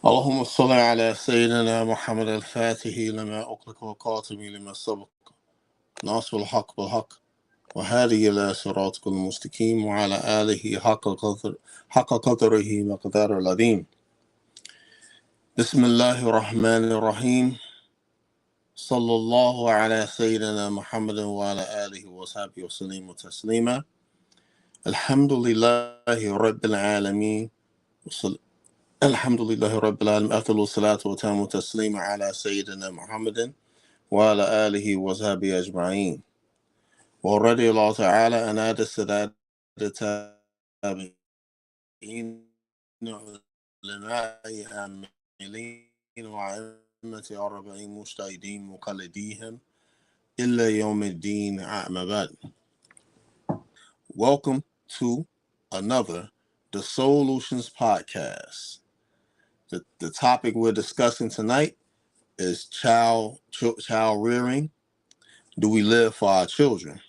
اللهم صل على سيدنا محمد الفاتح لما أغلق والقاتم لما سبق ناصر الحق بالحق وهذه إلى صراطك المستقيم وعلى آله حق قدره مقدار العظيم. بسم الله الرحمن الرحيم. صلى الله على سيدنا محمد وعلى آله وصحبه وسلم تسليما. الحمد لله رب العالمين. الحمد لله رب العالمين. أفضل الصلاة وتام التسليم على سيدنا محمد وعلى آله وصحبه أجمعين. ورضي الله تعالى عن السادة التابعين علماء عاملين وأئمة أربعين مجتهدين مقلديهم إلى يوم الدين أما بعد. Welcome to another the Soullutionz podcast. The topic we're discussing tonight is child rearing. Do we live for our children?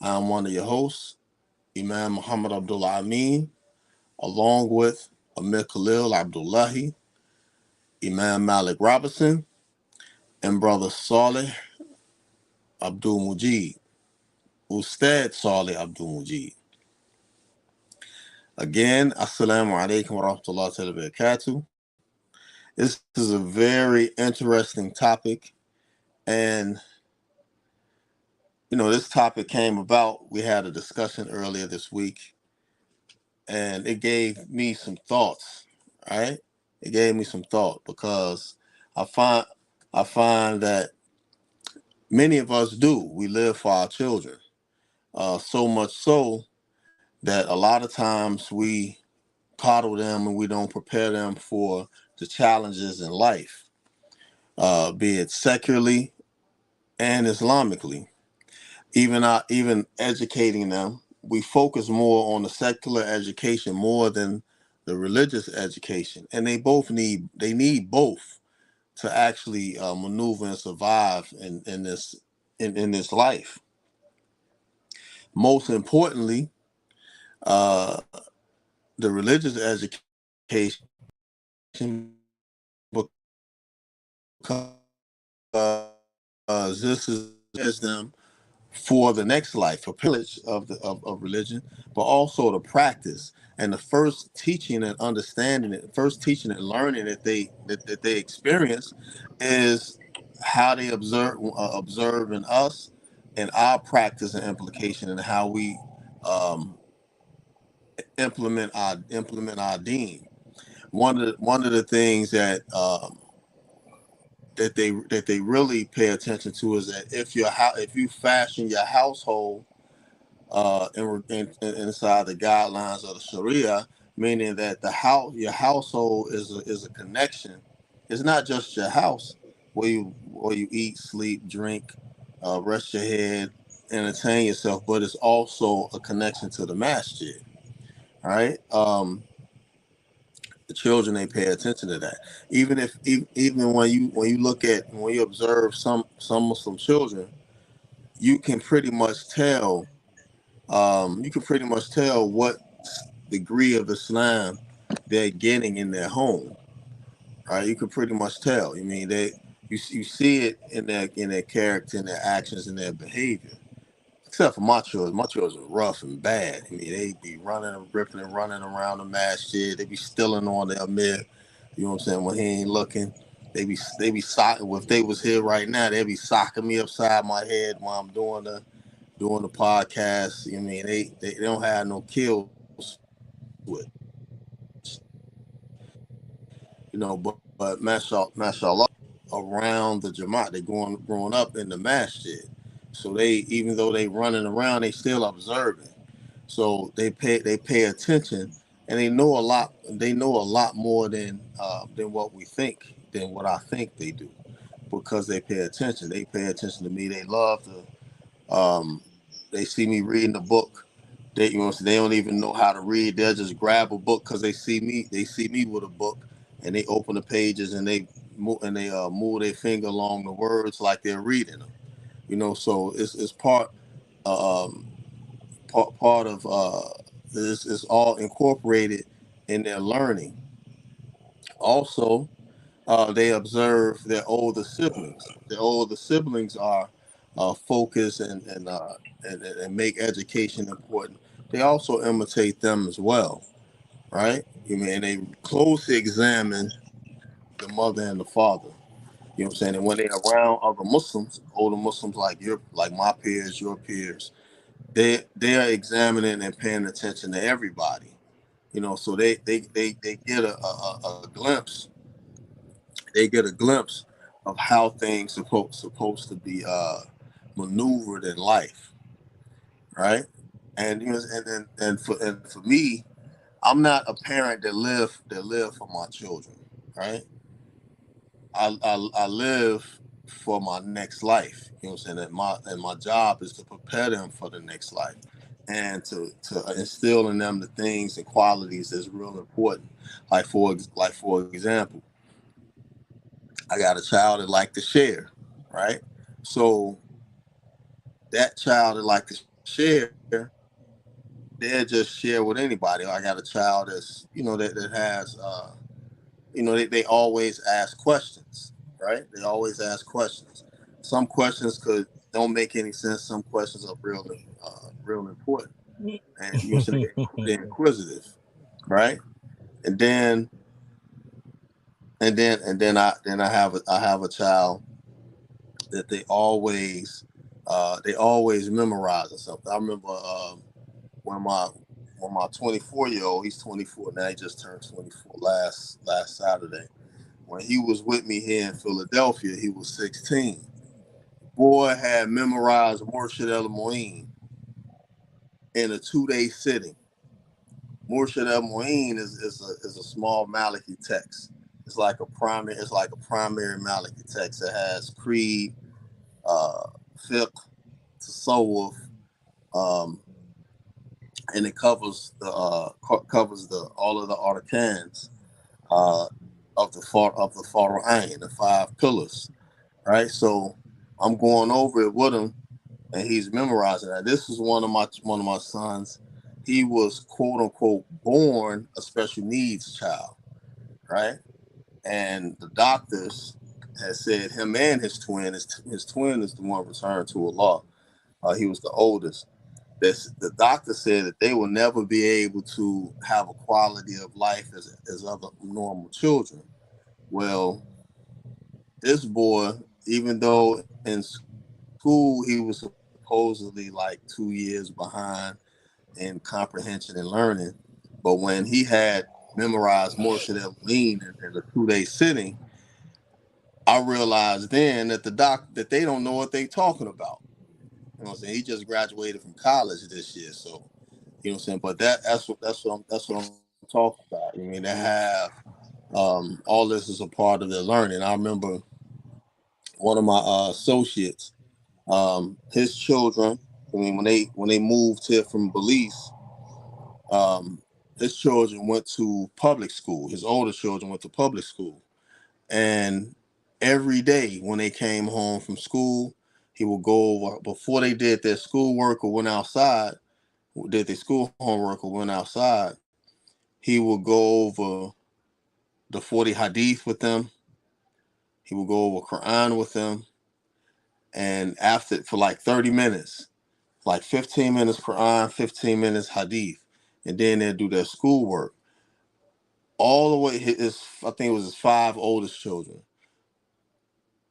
I'm one of your hosts, Imam Muhammad Abdullah Ameen, along with Amir Khalil, Abdullahi, Imam Malik Robinson, and brother Saleh Abdul Mujeeb, Ustad Saleh Abdul Mujeeb. Again, Assalamu alaikum wa rahmatullahi wa barakatuh. This is a very interesting topic, and this topic came about. We had a discussion earlier this week, and it gave me some thoughts, right? It gave me some thought because I find that many of us do. We live for our children, so much so that a lot of times we coddle them and we don't prepare them for the challenges in life, be it secularly and Islamically. Even educating them, we focus more on the secular education more than the religious education, and they need both to actually maneuver and survive in this life. Most importantly, the religious education, because this is them for the next life, for pillage of religion, but also the practice and the first teaching and understanding it, first teaching and learning that they experience is how they observe in us and our practice and implication and how we implement our deen. One of the things that they really pay attention to is that if you fashion your household inside the guidelines of the Sharia, meaning that your household is a connection. It's not just your house where you eat, sleep, drink, rest your head, entertain yourself, but it's also a connection to the masjid. All right. The children, they pay attention to that. Even when you observe some Muslim children, you can pretty much tell what degree of Islam they're getting in their home. Right? You can pretty much tell. I mean, you see it in their character, in their actions, in their behavior. Except for my children. My children are rough and bad. I mean, they be running and ripping and running around the masjid. They be stealing on their Amir. You know what I'm saying? When he ain't looking, they be socking. If they was here right now, they'd be socking me upside my head while I'm doing the podcast. I mean, they don't have no kills with, but mashallah, around the Jamaat, they growing up in the masjid. So even though they running around, they still observing. So they pay attention, and they know a lot. They know a lot more than what we think, than what I think they do, because they pay attention. They pay attention to me. They love to. They see me reading the book. They don't even know how to read. They'll just grab a book because they see me. They see me with a book, and they open the pages and they move their finger along the words like they're reading them. So it's um, part of this is all incorporated in their learning. Also, they observe their older siblings. The older siblings are focused and make education important. They also imitate them as well, right? You mean they closely examine the mother and the father. You know what I'm saying? And when they're around other Muslims, older Muslims like my peers, your peers, they are examining and paying attention to everybody. You know, so they get a glimpse. They get a glimpse of how things supposed to be maneuvered in life, right? And you know, and for me, I'm not a parent that live for my children, right? I live for my next life. You know what I'm saying? And my job is to prepare them for the next life, and to instill in them the things and qualities that's real important. Like for example, I got a child that like to share, right? So that child that like to share, they'll just share with anybody. Or I got a child that's that has they always ask questions, right? They always ask questions. Some questions could don't make any sense. Some questions are real important, and they're inquisitive, right? And then and then I have a child that they always memorizing something. I remember when my 24-year-old, he's 24 now. He just turned 24 last Saturday. When he was with me here in Philadelphia, he was 16. Boy had memorized Murshid El Moeen in a 2-day sitting. Murshid El Moeen is a small Maliki text. It's like a primary Maliki text. It has creed, uh, fiqh, tasawwuf, um, and it covers the all of the arcans uh, of the Fara'ain, the five pillars, right? So I'm going over it with him, and he's memorizing that. This is one of my sons. He was quote unquote born a special needs child, right? And the doctors had said him and his twin is the one returned to Allah. He was the oldest. The doctor said that they will never be able to have a quality of life as other normal children. Well, this boy, even though in school he was supposedly like 2 years behind in comprehension and learning, but when he had memorized Morshid El Lean in a 2-day sitting, I realized then that they don't know what they talking about. You know what I'm saying? He just graduated from college this year, so you know what I'm saying. But that's what I'm talking about. I mean, they have all this is a part of their learning. I remember one of my associates, his children. I mean, when they moved here from Belize, um, his children went to public school. His older children went to public school, and every day when they came home from school, he would go over before they did their schoolwork or went outside. Did their school homework or went outside. He would go over the 40 hadith with them. He would go over Quran with them, and after for like 30 minutes, like 15 minutes Quran, 15 minutes hadith, and then they'll do their schoolwork all the way. I think it was his five oldest children,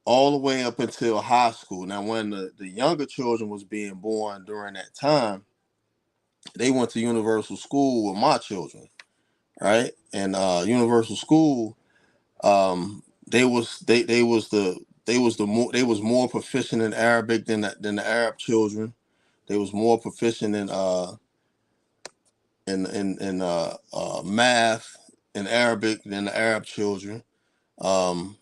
all the way up until high school. Now, when the younger children was being born during that time, they went to universal school with my children, right? And universal school, they was more proficient in Arabic than the Arab children. They was more proficient in math and Arabic than the Arab children. So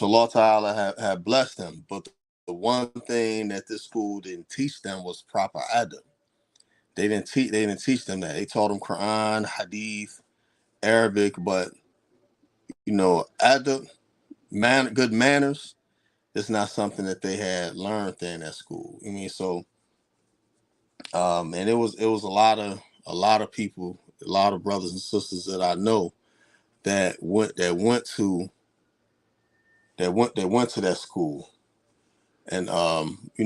Allah Ta'ala have blessed them. But the one thing that this school didn't teach them was proper adab. They didn't teach them that. They taught them Quran, Hadith, Arabic, but adab, good manners, is not something that they had learned there in that school. I mean, so and it was a lot of people, a lot of brothers and sisters that I know that went to that school. And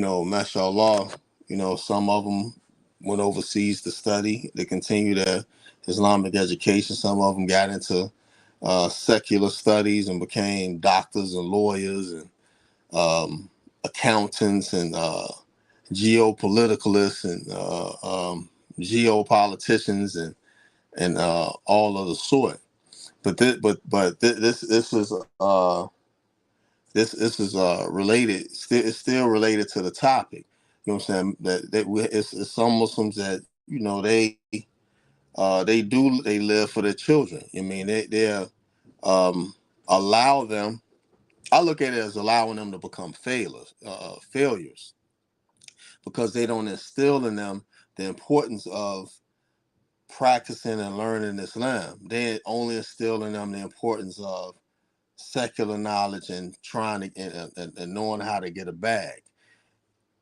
mashallah, some of them went overseas to study. They continued their Islamic education. Some of them got into secular studies and became doctors and lawyers and accountants and geopoliticalists and geopoliticians and all of the sort. But this is related. It's still related to the topic. You know what I'm saying? It's some Muslims that they live for their children. I mean they allow them. I look at it as allowing them to become failures, because they don't instill in them the importance of practicing and learning Islam. They only instill in them the importance of secular knowledge and trying to and knowing how to get a bag,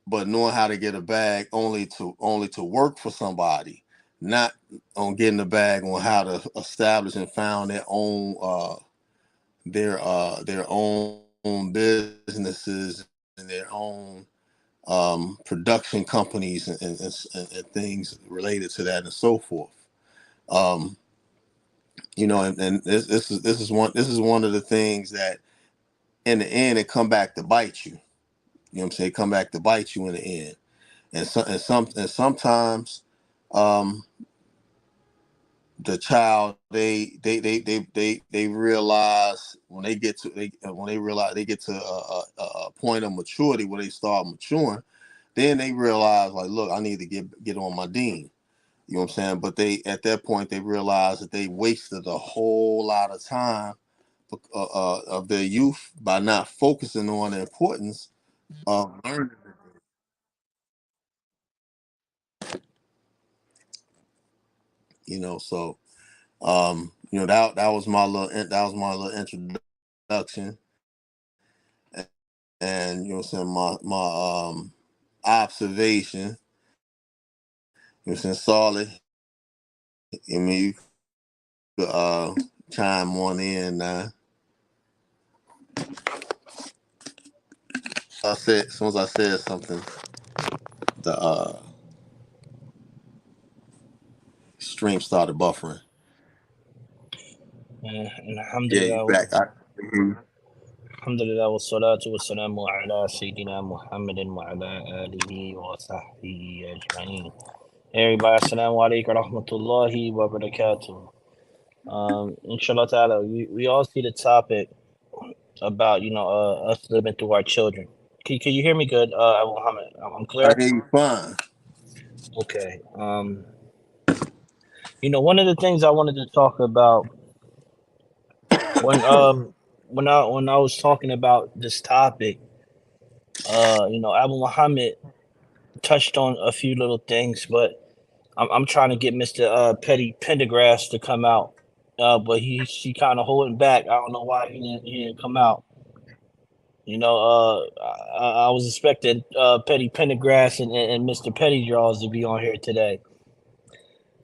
but knowing how to get a bag only to work for somebody, not on getting a bag on how to establish and found their own businesses and their own production companies and things related to that and so forth. And this is one of the things that in the end it come back to bite you. You know what I'm saying? Come back to bite you in the end. And sometimes the child they realize when they get to a point of maturity where they start maturing, then they realize, like, look, I need to get on my deen. You know what I'm saying? But at that point they realize that they wasted a whole lot of time of their youth by not focusing on the importance of learning. So that was my little introduction, and saying my observation. Saying Saleh, I mean, you could chime on in now. As soon as I said something, the stream started buffering. Yeah, you back. Alhamdulillah wa salatu wa salamu ala Sayyidina Muhammadin wa ala alihi wa sahbihi ajma'in. Hey everybody, assalamu alaikum wa rahmatullahi wa barakatuh. Inshallah ta'ala, we all see the topic about, us living through our children. Can you hear me good, Abu Muhammad? I'm I clear? hear you fine. Okay. One of the things I wanted to talk about when I was talking about this topic, Abu Muhammad touched on a few little things, but I'm trying to get Mr. Petty Pendergrass to come out, but she kind of holding back. I don't know why he didn't come out. I was expecting Petty Pendergrass and Mr. Petty Draws to be on here today.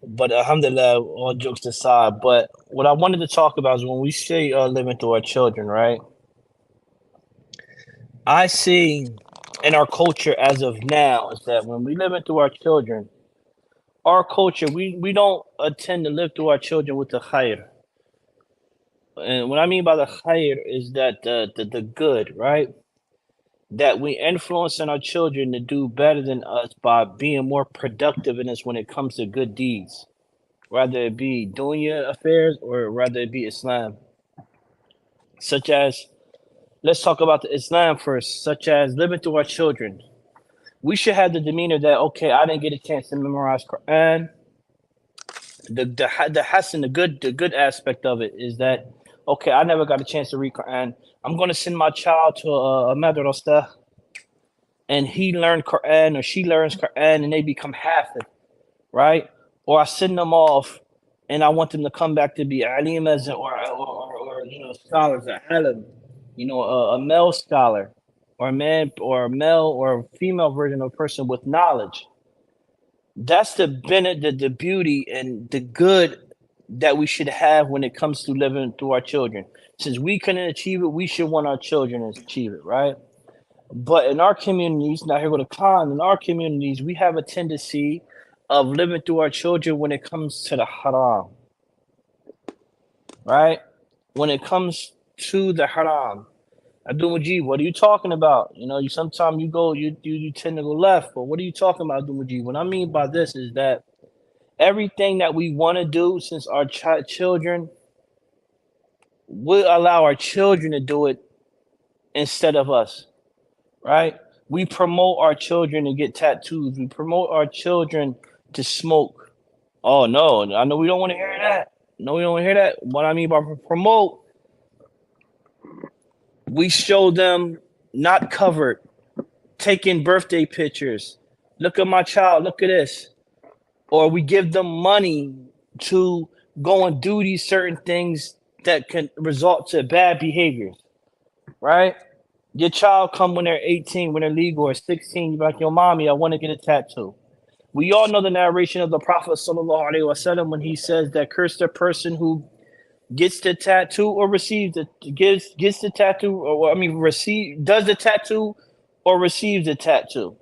But alhamdulillah, all jokes aside, but what I wanted to talk about is when we say living through our children, right? I see in our culture as of now is that when we living through our children, our culture, we don't tend to live through our children with the khair. And what I mean by the khair is that the good, right? That we influence in our children to do better than us by being more productive in us when it comes to good deeds, whether it be dunya affairs or whether it be Islam. Such as, let's talk about the Islam first, such as living through our children. We should have the demeanor that, okay, I didn't get a chance to memorize Quran. The hasan, the good aspect of it is that, okay, I never got a chance to read Quran. I'm going to send my child to a madrasa, and he learned Quran or she learns Quran, and they become hafiz, right? Or I send them off, and I want them to come back to be alimas or scholars, a alim, a male scholar, or a man or a male or a female version of a person with knowledge. That's the beauty and the good that we should have when it comes to living through our children. Since we couldn't achieve it, we should want our children to achieve it, right? But in our communities, now here go the con, in our communities, we have a tendency of living through our children when it comes to the haram, right? When it comes to the haram. Abdul Mujeeb, what are you talking about? You know, you sometimes you tend to go left, but what are you talking about, Abdul Mujeeb? What I mean by this is that everything that we want to do since our children, we'll allow our children to do it instead of us, right? We promote our children to get tattoos. We promote our children to smoke. Oh no, I know we don't want to hear that. No, we don't want to hear that. What I mean by promote, we show them not covered, taking birthday pictures. Look at my child. Look at this. Or we give them money to go and do these certain things that can result to bad behaviors, right? Your child come when they're 18, when they're legal, or 16, you're like, yo, mommy, I want to get a tattoo. We all know the narration of the Prophet sallallahu alaihi wasallam when he says that curse the person who gets the tattoo or receives the gets the tattoo, or I mean does the tattoo or receives the tattoo.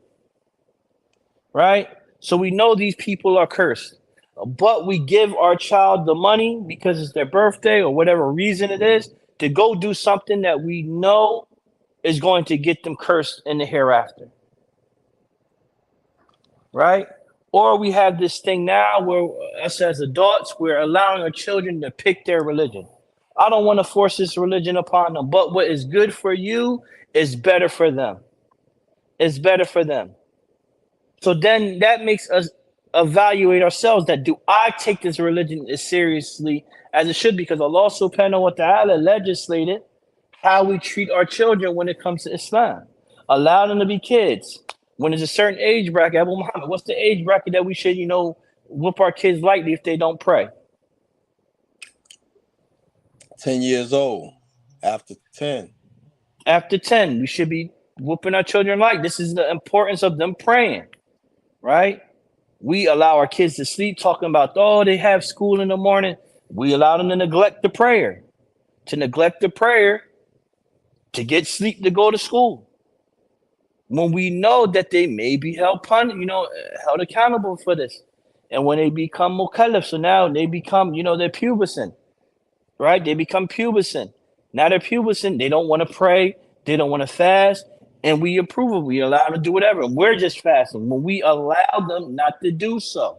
Right? So we know these people are cursed. But we give our child the money because it's their birthday or whatever reason it is to go do something that we know is going to get them cursed in the hereafter. Right? Or we have this thing now where us as adults, we're allowing our children to pick their religion. I don't want to force this religion upon them, but what is good for you is better for them. It's better for them. So then that makes us evaluate ourselves that do I take this religion as seriously as it should? Because Allah subhanahu wa ta'ala legislated how we treat our children when it comes to Islam. Allow them to be kids. When there's a certain age bracket, Abu Muhammad, what's the age bracket that we should, whoop our kids lightly if they don't pray? 10 years old. After 10. After 10, we should be whooping our children light. This is the importance of them praying, right? We allow our kids to sleep talking about, oh, they have school in the morning. We allow them to neglect the prayer, to get sleep to go to school. When we know that they may be held accountable for this. And when they become mukallaf, so now they become, they're pubescent, right? They become pubescent. Now they're pubescent. They don't want to pray. They don't want to fast. And we approve of it. We allow them to do whatever. We're just fasting. When we allow them not to do so,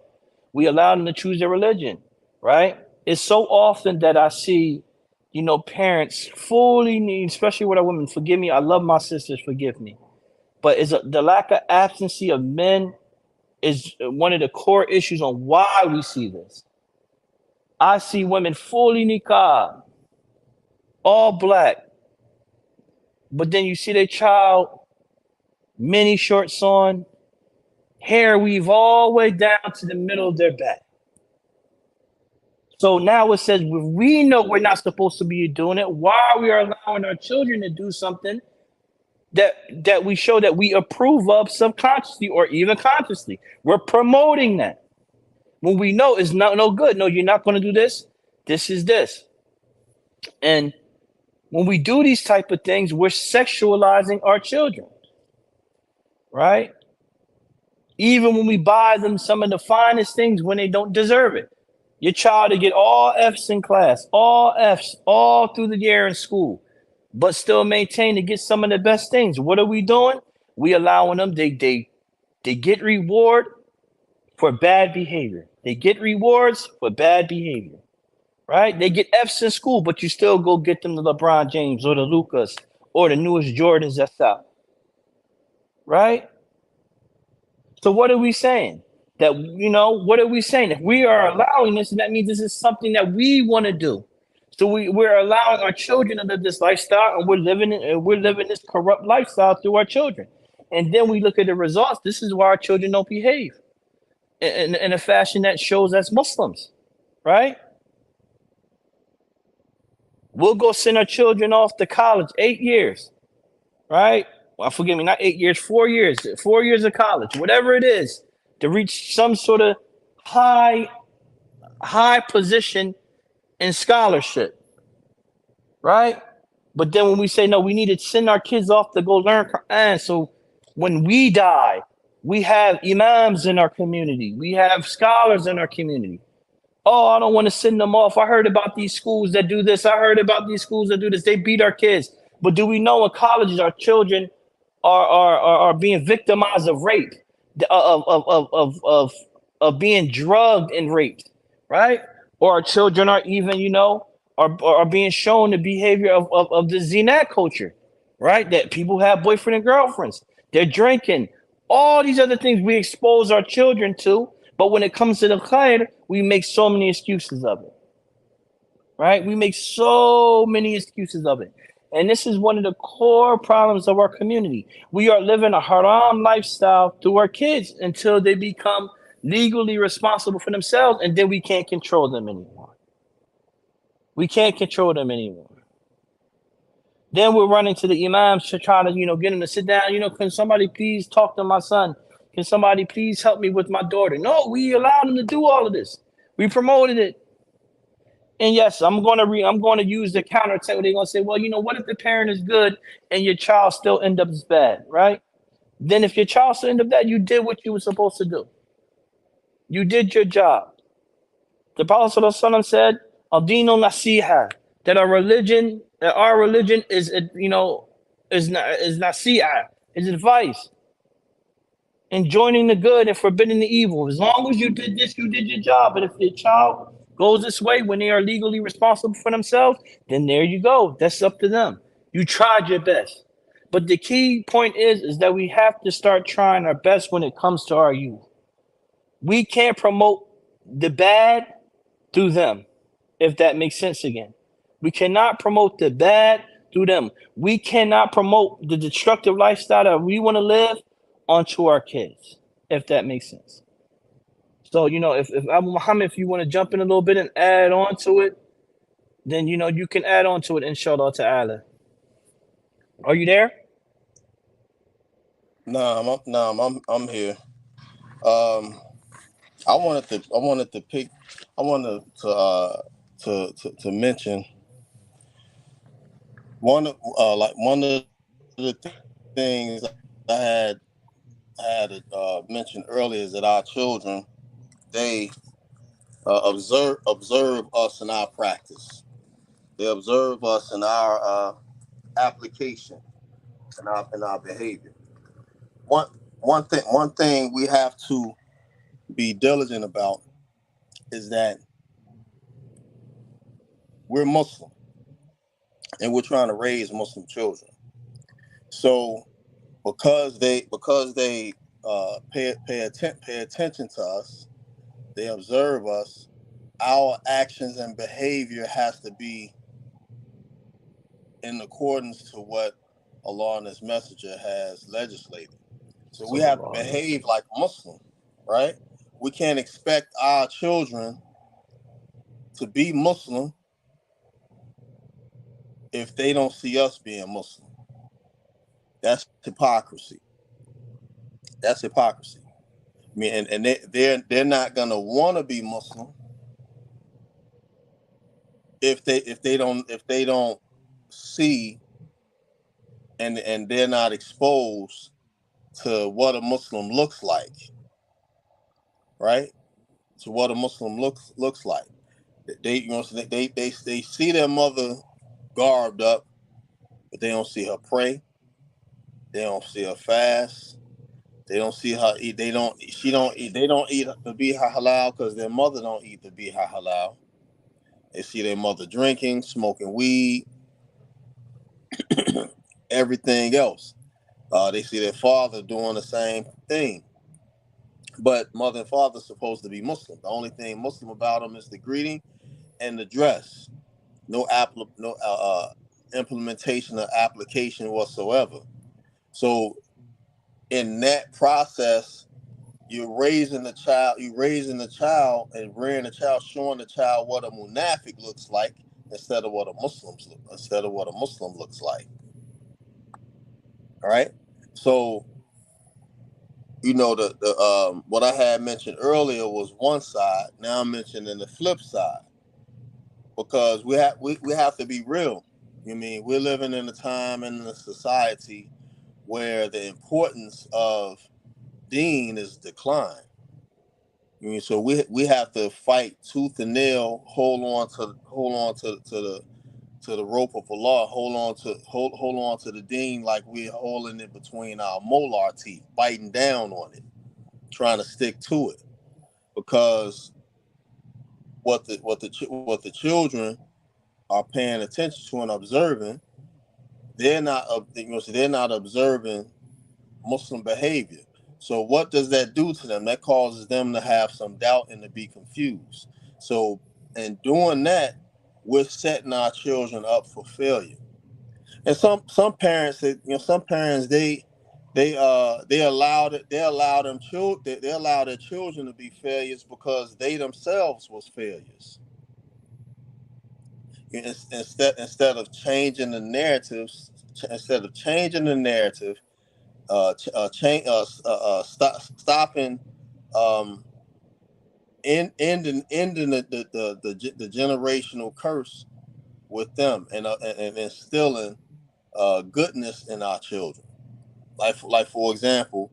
we allow them to choose their religion, right? It's so often that I see, parents fully need, especially with our women. Forgive me. I love my sisters. Forgive me. But the lack of absence of men is one of the core issues on why we see this. I see women fully niqab, all black. But then you see their child, mini shorts on, hair weave all the way down to the middle of their back. So now it says, we know we're not supposed to be doing it. Why are we allowing our children to do something that we show that we approve of subconsciously or even consciously? We're promoting that. When we know it's no good. No, you're not going to do this. This is this. And when we do these type of things, we're sexualizing our children, right? Even when we buy them some of the finest things when they don't deserve it. Your child to get all F's in class, all F's, all through the year in school, but still maintain to get some of the best things. What are we doing? We allowing them, they get reward for bad behavior. They get rewards for bad behavior. Right? They get F's in school, but you still go get them the LeBron James or the Lucas or the newest Jordans that's out. Right? So what are we saying? What are we saying? If we are allowing this, that means this is something that we want to do. So we're allowing our children to live this lifestyle, and we're living this corrupt lifestyle through our children. And then we look at the results. This is why our children don't behave in a fashion that shows us Muslims, right? We'll go send our children off to college, 8 years, right? Well, forgive me, not 8 years, 4 years, 4 years of college, whatever it is, to reach some sort of high position and scholarship, right? But then when we say no, we need to send our kids off to go learn Quran. So when we die, we have imams in our community. We have scholars in our community. Oh, I don't want to send them off. I heard about these schools that do this. I heard about these schools that do this. They beat our kids. But do we know in colleges our children are being victimized of rape, of being drugged and raped, right? Or our children are even, are being shown the behavior of the Zinat culture, right? That people have boyfriend and girlfriends. They're drinking. All these other things we expose our children to. But when it comes to the khair, we make so many excuses of it, right? We make so many excuses of it. And this is one of the core problems of our community. We are living a haram lifestyle through our kids until they become legally responsible for themselves, and then we can't control them anymore. We can't control them anymore. Then we're running to the imams to try to, get them to sit down. Can somebody please talk to my son? Can somebody please help me with my daughter? No, we allowed them to do all of this. We promoted it. And yes, I'm going to use the counter attack. They're going to say, well, what if the parent is good and your child still end up as bad, right? Then if your child still end up bad, you did what you were supposed to do. You did your job. The Prophet ﷺ said, "Al-dinu nasiha," that our religion is, is nasiha, is advice, and joining the good and forbidding the evil. As long as you did this, you did your job. But if your child goes this way when they are legally responsible for themselves, then there you go. That's up to them. You tried your best. But the key point is that we have to start trying our best when it comes to our youth. We can't promote the bad through them, if that makes sense again. We cannot promote the bad through them. We cannot promote the destructive lifestyle that we want to live onto our kids, if that makes sense. So, if Abu Muhammad, if you want to jump in a little bit and add on to it, then you can add on to it, inshallah ta'ala. Are you there? I'm here. Um, I wanted to mention one of the things I had mentioned earlier is that our children, they observe us in our practice. They observe us in our application and our behavior. One one thing we have to be diligent about is that we're Muslim and we're trying to raise Muslim children. So because they pay attention to us, they observe us. Our actions and behavior has to be in accordance to what Allah and His Messenger has legislated. So we have to behave like Muslim, right? We can't expect our children to be Muslim if they don't see us being Muslim. That's hypocrisy. That's hypocrisy. I mean, and they're not gonna want to be Muslim if they don't see and they're not exposed to what a Muslim looks like, right? To what a Muslim looks like. They see their mother garbed up, but they don't see her pray. They don't see her fast. They don't see her eat. They don't. She don't eat. They don't eat the biha halal because their mother don't eat the biha halal. They see their mother drinking, smoking weed, everything else. They see their father doing the same thing. But mother and father are supposed to be Muslim. The only thing Muslim about them is the greeting and the dress. No implementation or application whatsoever. So in that process, you're raising the child and rearing the child, showing the child what a munafiq looks like instead of what a Muslim looks like. All right. So the what I had mentioned earlier was one side. Now I'm mentioning the flip side because we have to be real. I mean, we're living in a time in a society where the importance of deen is declined. I mean, so we have to fight tooth and nail, hold on to the rope of Allah, hold on to the deen like we're holding it between our molar teeth, biting down on it, trying to stick to it, because what the children are paying attention to and observing, they're not observing Muslim behavior. So what does that do to them? That causes them to have some doubt and to be confused. So in doing that, we're setting our children up for failure. And some parents, some parents they allow their children to be failures because they themselves was failures. Instead of changing the narratives, instead of changing the narrative, stopping, um, ending the generational curse with them, and instilling goodness in our children. Like for example,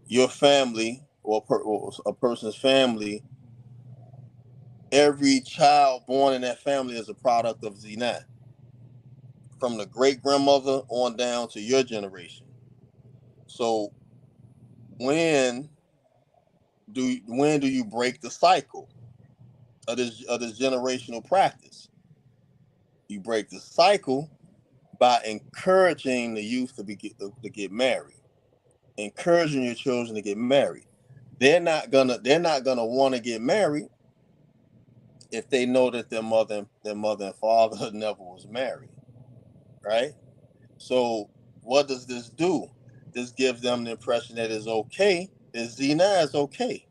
your family or a person's family, every child born in that family is a product of zina, from the great grandmother on down to your generation. So when when do you break the cycle of this generational practice? You break the cycle by encouraging the youth to get married, encouraging your children to get married. They're not gonna want to get married if they know that their mother and father never was married, right? So what does this do? This gives them the impression that it's okay, that zina is okay,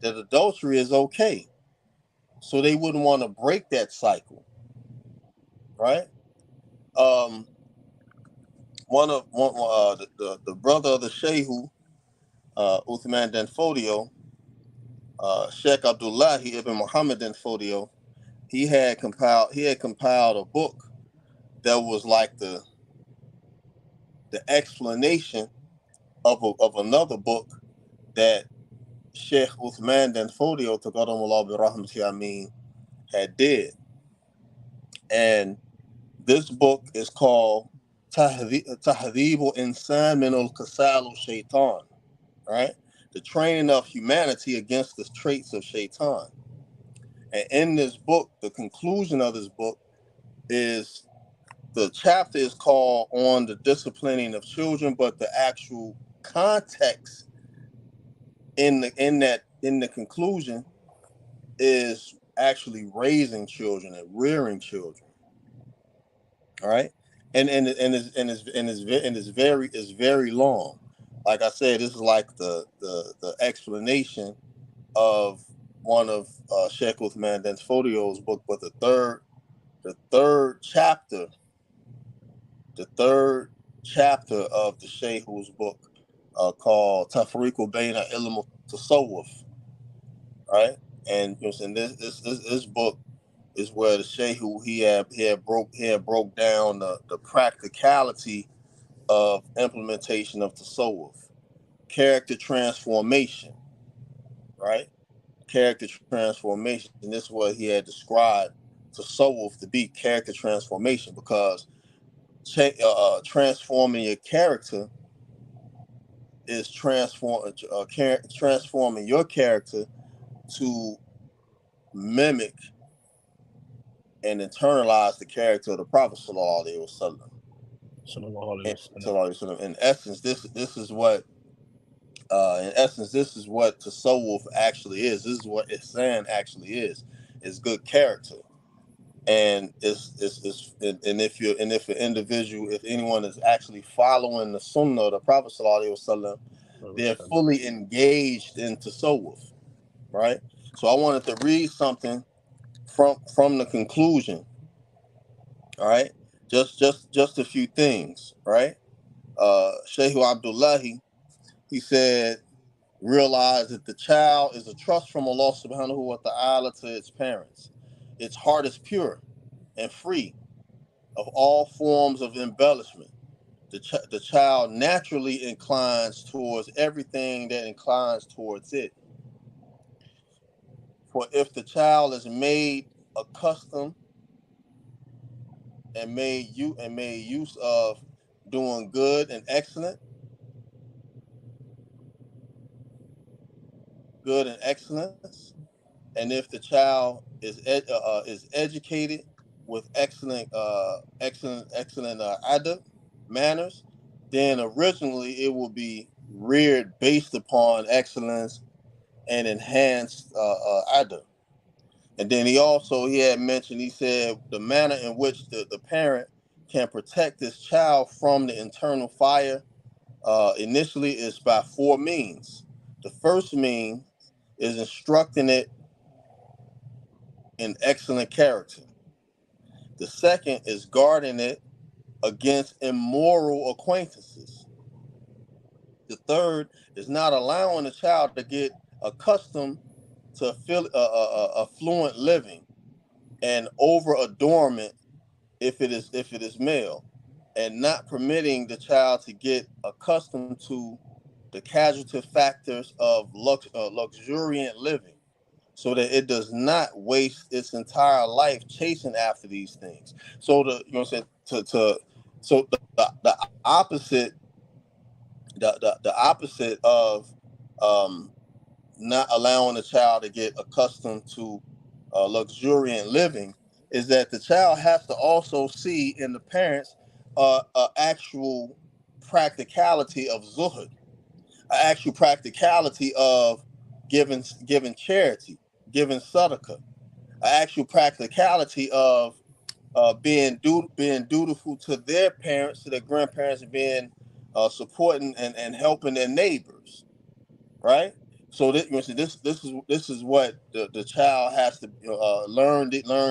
that adultery is okay. So they wouldn't want to break that cycle, right? Um, the brother of the Shehu, Uthman Danfodio, Sheikh Abdullahi ibn Muhammad Danfodio, he had compiled a book that was like the explanation of another book that Sheikh Uthman Danfodio, Taqaddamullah bi rahmati Ameen, had did. And this book is called Tahdhibu Insan min al Kasal Shaitan, right? The training of humanity against the traits of Shaitan. And in this book, the conclusion of this book is, the chapter is called on the disciplining of children, but the actual context in the conclusion is actually raising children and rearing children. All right, and it's very long. Like I said, this is like the explanation of one of Sheikh Uthman Danfodio's book, but the third chapter the third chapter of the Sheikh's book, called Tafriqu Bayna Ilm Tasawwuf, right? And you know, and this book is where the Sheikh he had broke down the practicality of implementation of Tasawwuf, character transformation, right? Character transformation. And this is what he had described Tasawwuf to be: character transformation, because transforming your character is transforming your character to mimic and internalize the character of the Prophet Sallallahu Alaihi Wasallam. In essence, this is what tasawwuf actually is. This is what ihsan actually is. It's good character, and if an individual, if anyone is actually following the sunnah of the Prophet Sallallahu Alaihi Wasallam, they're fully engaged in tasawwuf, right? So I wanted to read something from the conclusion. All right, just a few things, right? Sheikh Abdullahi, he said, realize that the child is a trust from Allah subhanahu wa ta'ala to its parents. its heart is pure and free of all forms of embellishment. The child naturally inclines towards everything that inclines towards it. For if the child is made accustomed and made use of doing good and excellence, and if the child is educated with excellent adab manners, then originally it will be reared based upon excellence and enhanced adab. And then he had mentioned, he said the manner in which the parent can protect this child from the internal fire initially is by four means. The first mean is instructing it in excellent character. The second is guarding it against immoral acquaintances. The third is not allowing the child to get accustomed to affluent living and over adornment if it is male, and not permitting the child to get accustomed to the casualty factors of luxuriant living, so that it does not waste its entire life chasing after these things. So what I'm saying, so the opposite the opposite of um, not allowing the child to get accustomed to luxuriant living is that the child has to also see in the parents actual practicality of zuhud, an actual practicality of giving charity, giving sadaqah, an actual practicality of being dutiful to their parents, to their grandparents, and being supporting and helping their neighbors, right? So this is what the child has to learn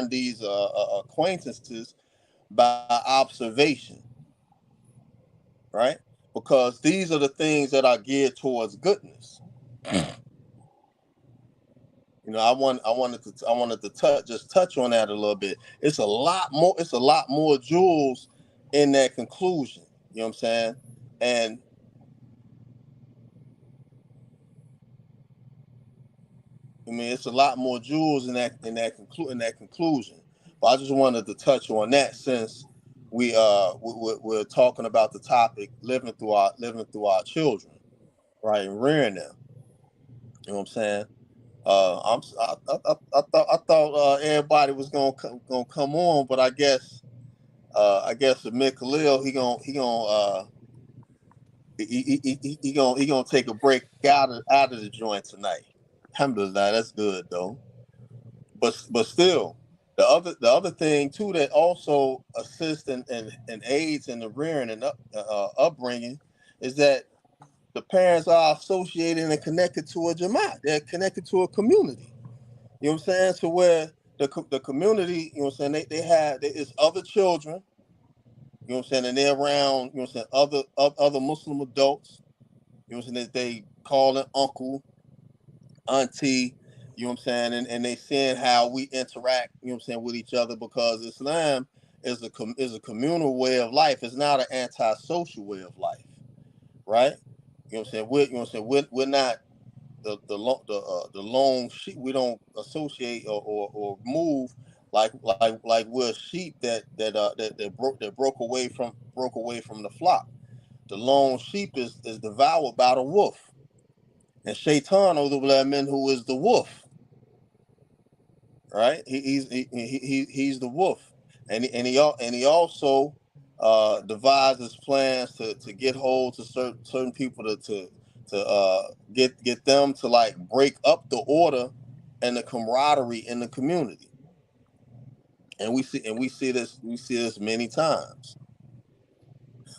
these acquaintances by observation, right? Because these are the things that are geared towards goodness. I wanted to touch on that a little bit. It's a lot more. It's a lot more jewels in that conclusion. You know what I'm saying? And I mean, it's a lot more jewels in that conclusion. But I just wanted to touch on that since we're talking about the topic living through our children, right, and rearing them. You know what I'm saying? I thought everybody was gonna come on, but I guess Amir Khalil he gonna take a break out of the joint tonight. Alhamdulillah, that's good though. But still, the other thing too that also assists and aids in the rearing and upbringing is that the parents are associated and connected to a jamaat. They're connected to a community. You know what I'm saying? So where the community, you know what I'm saying, they have it's other children, you know what I'm saying, and they're around, you know what I'm saying, other Muslim adults, you know what I'm saying, that they call it uncle, auntie, you know what I'm saying, and they seeing how we interact, you know what I'm saying, with each other, because Islam is a communal way of life. It's not an antisocial way of life, right? You know what I'm saying? We're not the lone sheep. We don't associate or move like we're sheep that broke away from the flock. The lone sheep is devoured by the wolf, and Shaitan, who is the wolf, right? He's the wolf, and he also devises plans to get hold to certain people to get them to like break up the order and the camaraderie in the community. And we see this many times.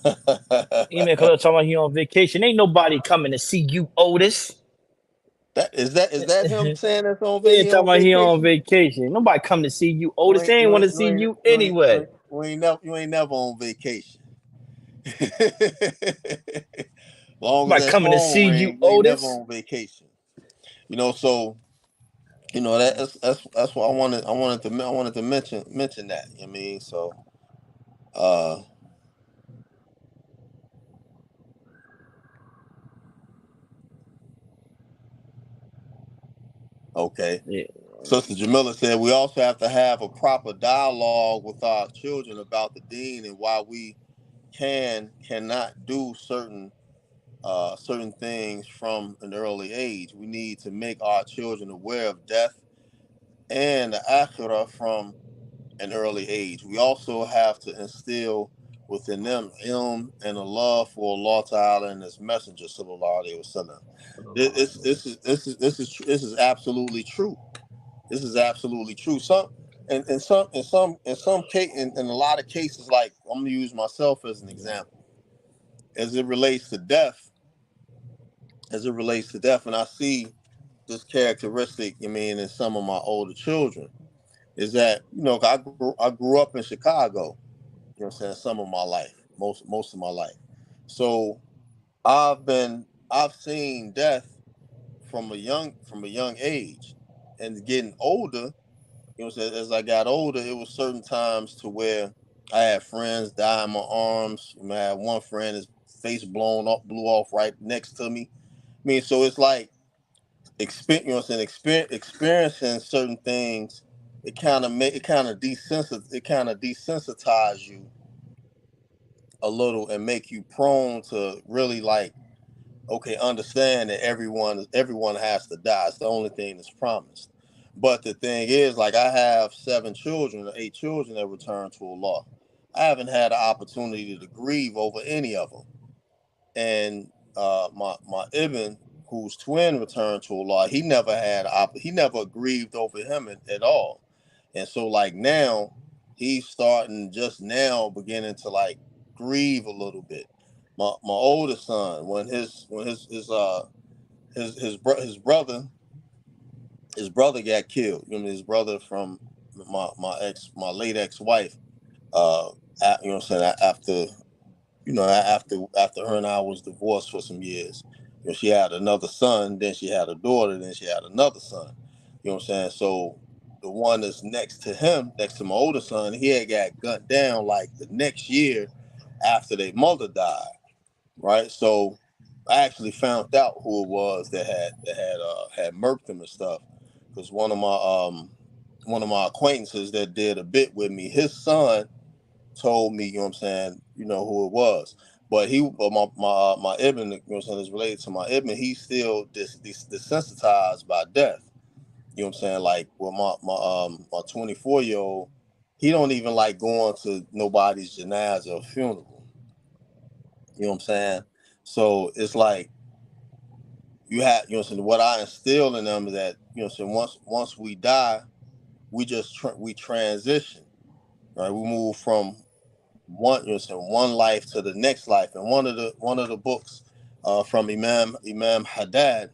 Imam Khalil talking about he on vacation. Ain't nobody coming to see you, Otis. Is that him saying that's Yeah, he talking on about he on vacation? vacation. Nobody come to see you, Otis. They ain't want to see you anyway. You ain't never on vacation. Long as Nobody that coming to phone see you, ring, you ain't never Otis. on vacation. You know, so That's what I wanted to mention that. I mean, so uh okay. Yeah. Sister Jamila said we also have to have a proper dialogue with our children about the deen and why we cannot do certain things from an early age. We need to make our children aware of death and the akhirah from an early age. We also have to instill within them ilm and a love for Allah Ta'ala and His Messenger Sallallahu Alaihi Wasallam. This is absolutely true. This is absolutely true. In some case, in a lot of cases, like I'm gonna use myself as an example, as it relates to death, and I see this characteristic. I mean, in some of my older children, is that I grew up in Chicago. You know what I'm saying? Some of my life, most of my life. So I've seen death from a young age, and getting older. You know, as I got older, it was certain times to where I had friends die in my arms. I had one friend, his face blew off right next to me. I mean, so it's like experiencing certain things. It kind of desensitize you a little and make you prone to really like, okay, understand that everyone has to die. It's the only thing that's promised. But the thing is, like, I have 7 children or 8 children that return to Allah. I haven't had the opportunity to grieve over any of them. And my Ibn, whose twin returned to Allah, he never grieved over him at all. And so like now, he's starting just now beginning to like grieve a little bit. My oldest son, when his brother got killed. His brother from my late ex-wife. You know what I'm saying? After her and I was divorced for some years. She had another son, then she had a daughter, then she had another son. You know what I'm saying? So the one that's next to him, next to my older son, he had got gunned down like the next year after their mother died. Right? So I actually found out who it was that had murked him and stuff. Because one of my acquaintances that did a bit with me, his son told me, you know what I'm saying, who it was. But my Ibn, you know what I'm saying, is related to my Ibn. He's still desensitized by death. You know what I'm saying? Like, well, my 24-year-old, he don't even like going to nobody's janazah or funeral. You know what I'm saying? So it's like you know what I'm saying. What I instill in them is that, you know what I'm saying, once we die, we transition, right? We move from one life to the next life. And one of the books from Imam Haddad,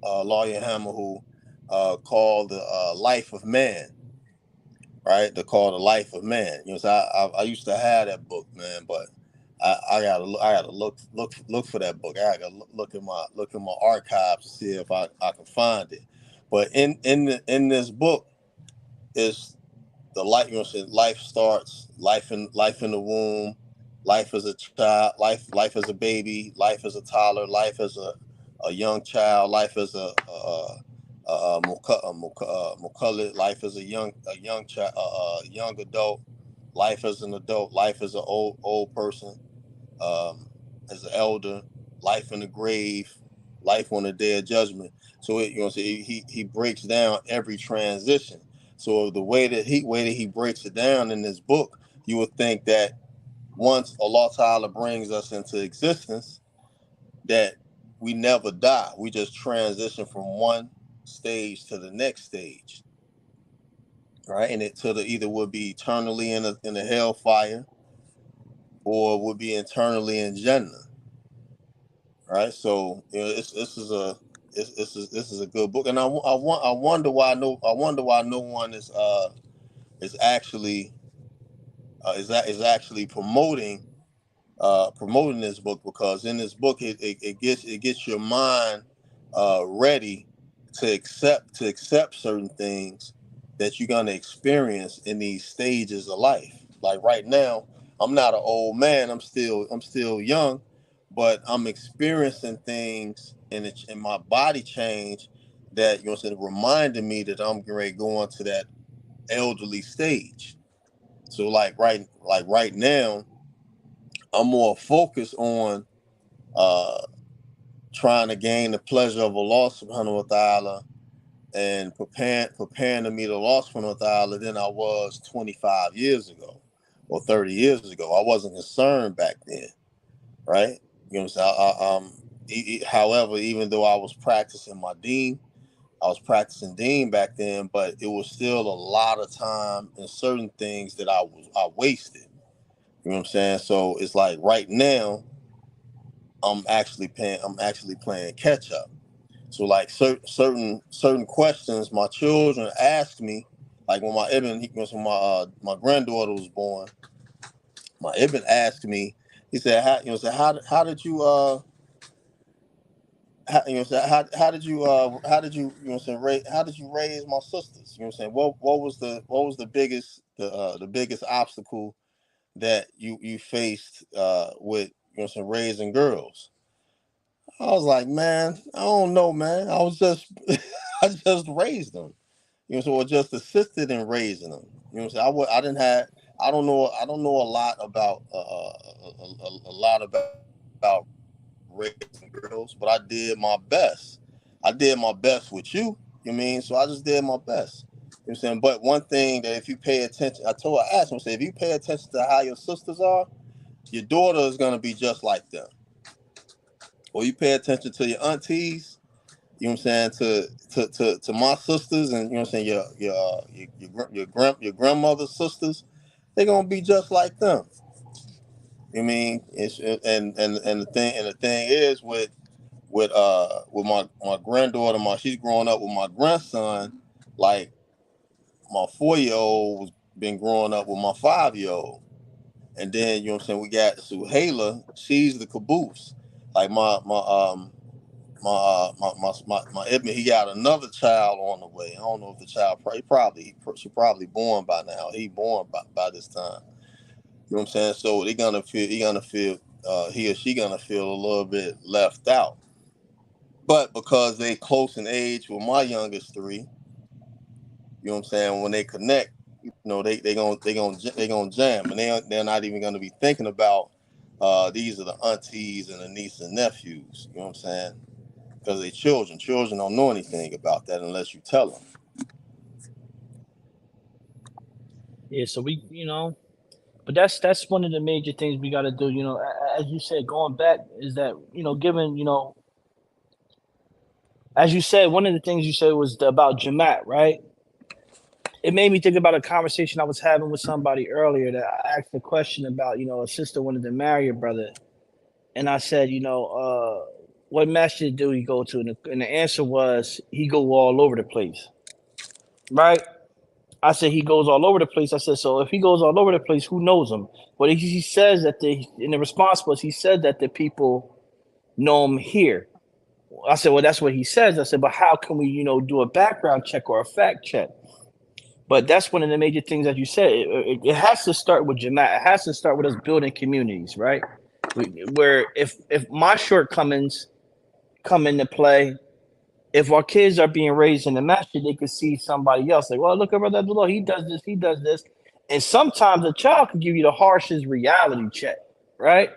lawyer Hammer, who called the Life of Man, right? They call the Life of Man. So I used to have that book, man, but I gotta look for that book. I gotta look in my archives to see if I can find it. But in this book is the life. Life starts, life in the womb, life as a child, life as a baby, life as a toddler, life as a young child, life as a life as a young child, young adult, life as an adult, life as an old person, um, as an elder, life in the grave, life on the day of judgment. So he breaks down every transition. So the way that he breaks it down in this book, you would think that once Allah Ta'ala brings us into existence, that we never die. We just transition from one stage to the next stage, right? And it to the either would be eternally in a hellfire or would be eternally in Jannah, right? So this is a good book, and I wonder why no one is actually is actually promoting this book, because in this book it gets your mind ready to accept certain things that you're gonna experience in these stages of life. Like right now, I'm not an old man. I'm still young, but I'm experiencing things in my body change that reminding me that I'm getting ready to go on to that elderly stage. So like right now, I'm more focused on uh trying to gain the pleasure of Allah subhanahu wa ta'ala and preparing to meet Allah subhanahu wa ta'ala than I was 25 years ago or 30 years ago. I wasn't concerned back then, right? You know what I'm saying? However, even though I was practicing my deen, I was practicing deen back then, but it was still a lot of time and certain things that I wasted. You know what I'm saying? So it's like right now I'm actually playing catch up. So like certain questions my children asked me, like when my Ibn, my granddaughter was born, my Ibn asked me, he said, how did you how did you raise my sisters? You know what I'm saying? What was the biggest obstacle that you faced with raising girls? I was like, man, I don't know, man. I was just I just raised them. Or just assisted in raising them. I didn't have. I don't know a lot about raising girls, but I did my best. I did my best with you. You mean? So I just did my best. Saying? But one thing that if you pay attention, I asked him, say, if you pay attention to how your sisters are, your daughter is gonna be just like them. Or you pay attention to your aunties, to my sisters, and your grandmother's sisters, they're gonna be just like them. You mean it's and the thing is with my granddaughter, she's growing up with my grandson. Like my 4 year old was been growing up with my 5 year old, and then we got Suhaila. She's the caboose. Like my Ibn, he got another child on the way. I don't know if the child she probably born by now. He born by this time. You know what I'm saying? So he or she gonna feel a little bit left out. But because they close in age with my youngest three, you know what I'm saying? When they connect, they gonna jam, and they're not even gonna be thinking about these are the aunties and the nieces and nephews. You know what I'm saying? Because they children. Children don't know anything about that unless you tell them. Yeah, so but that's one of the major things we got to do. As you said, going back is that given as you said, one of the things you said was about Jamat, right? It made me think about a conversation I was having with somebody earlier that I asked a question about. A sister wanted to marry a brother, and I said, what masjid do he go to? And the answer was he go all over the place, right? I said he goes all over the place. I said, so if he goes all over the place, who knows him? But he says that and the response was he said that the people know him here. I said, well, that's what he says. I said, but how can we, do a background check or a fact check? But that's one of the major things that you said. It has to start with Jamaat. It has to start with us building communities, right? Where if my shortcomings come into play, if our kids are being raised in the masjid, they could see somebody else like, well, look at Brother Abdullah, he does this. And sometimes a child can give you the harshest reality check, right?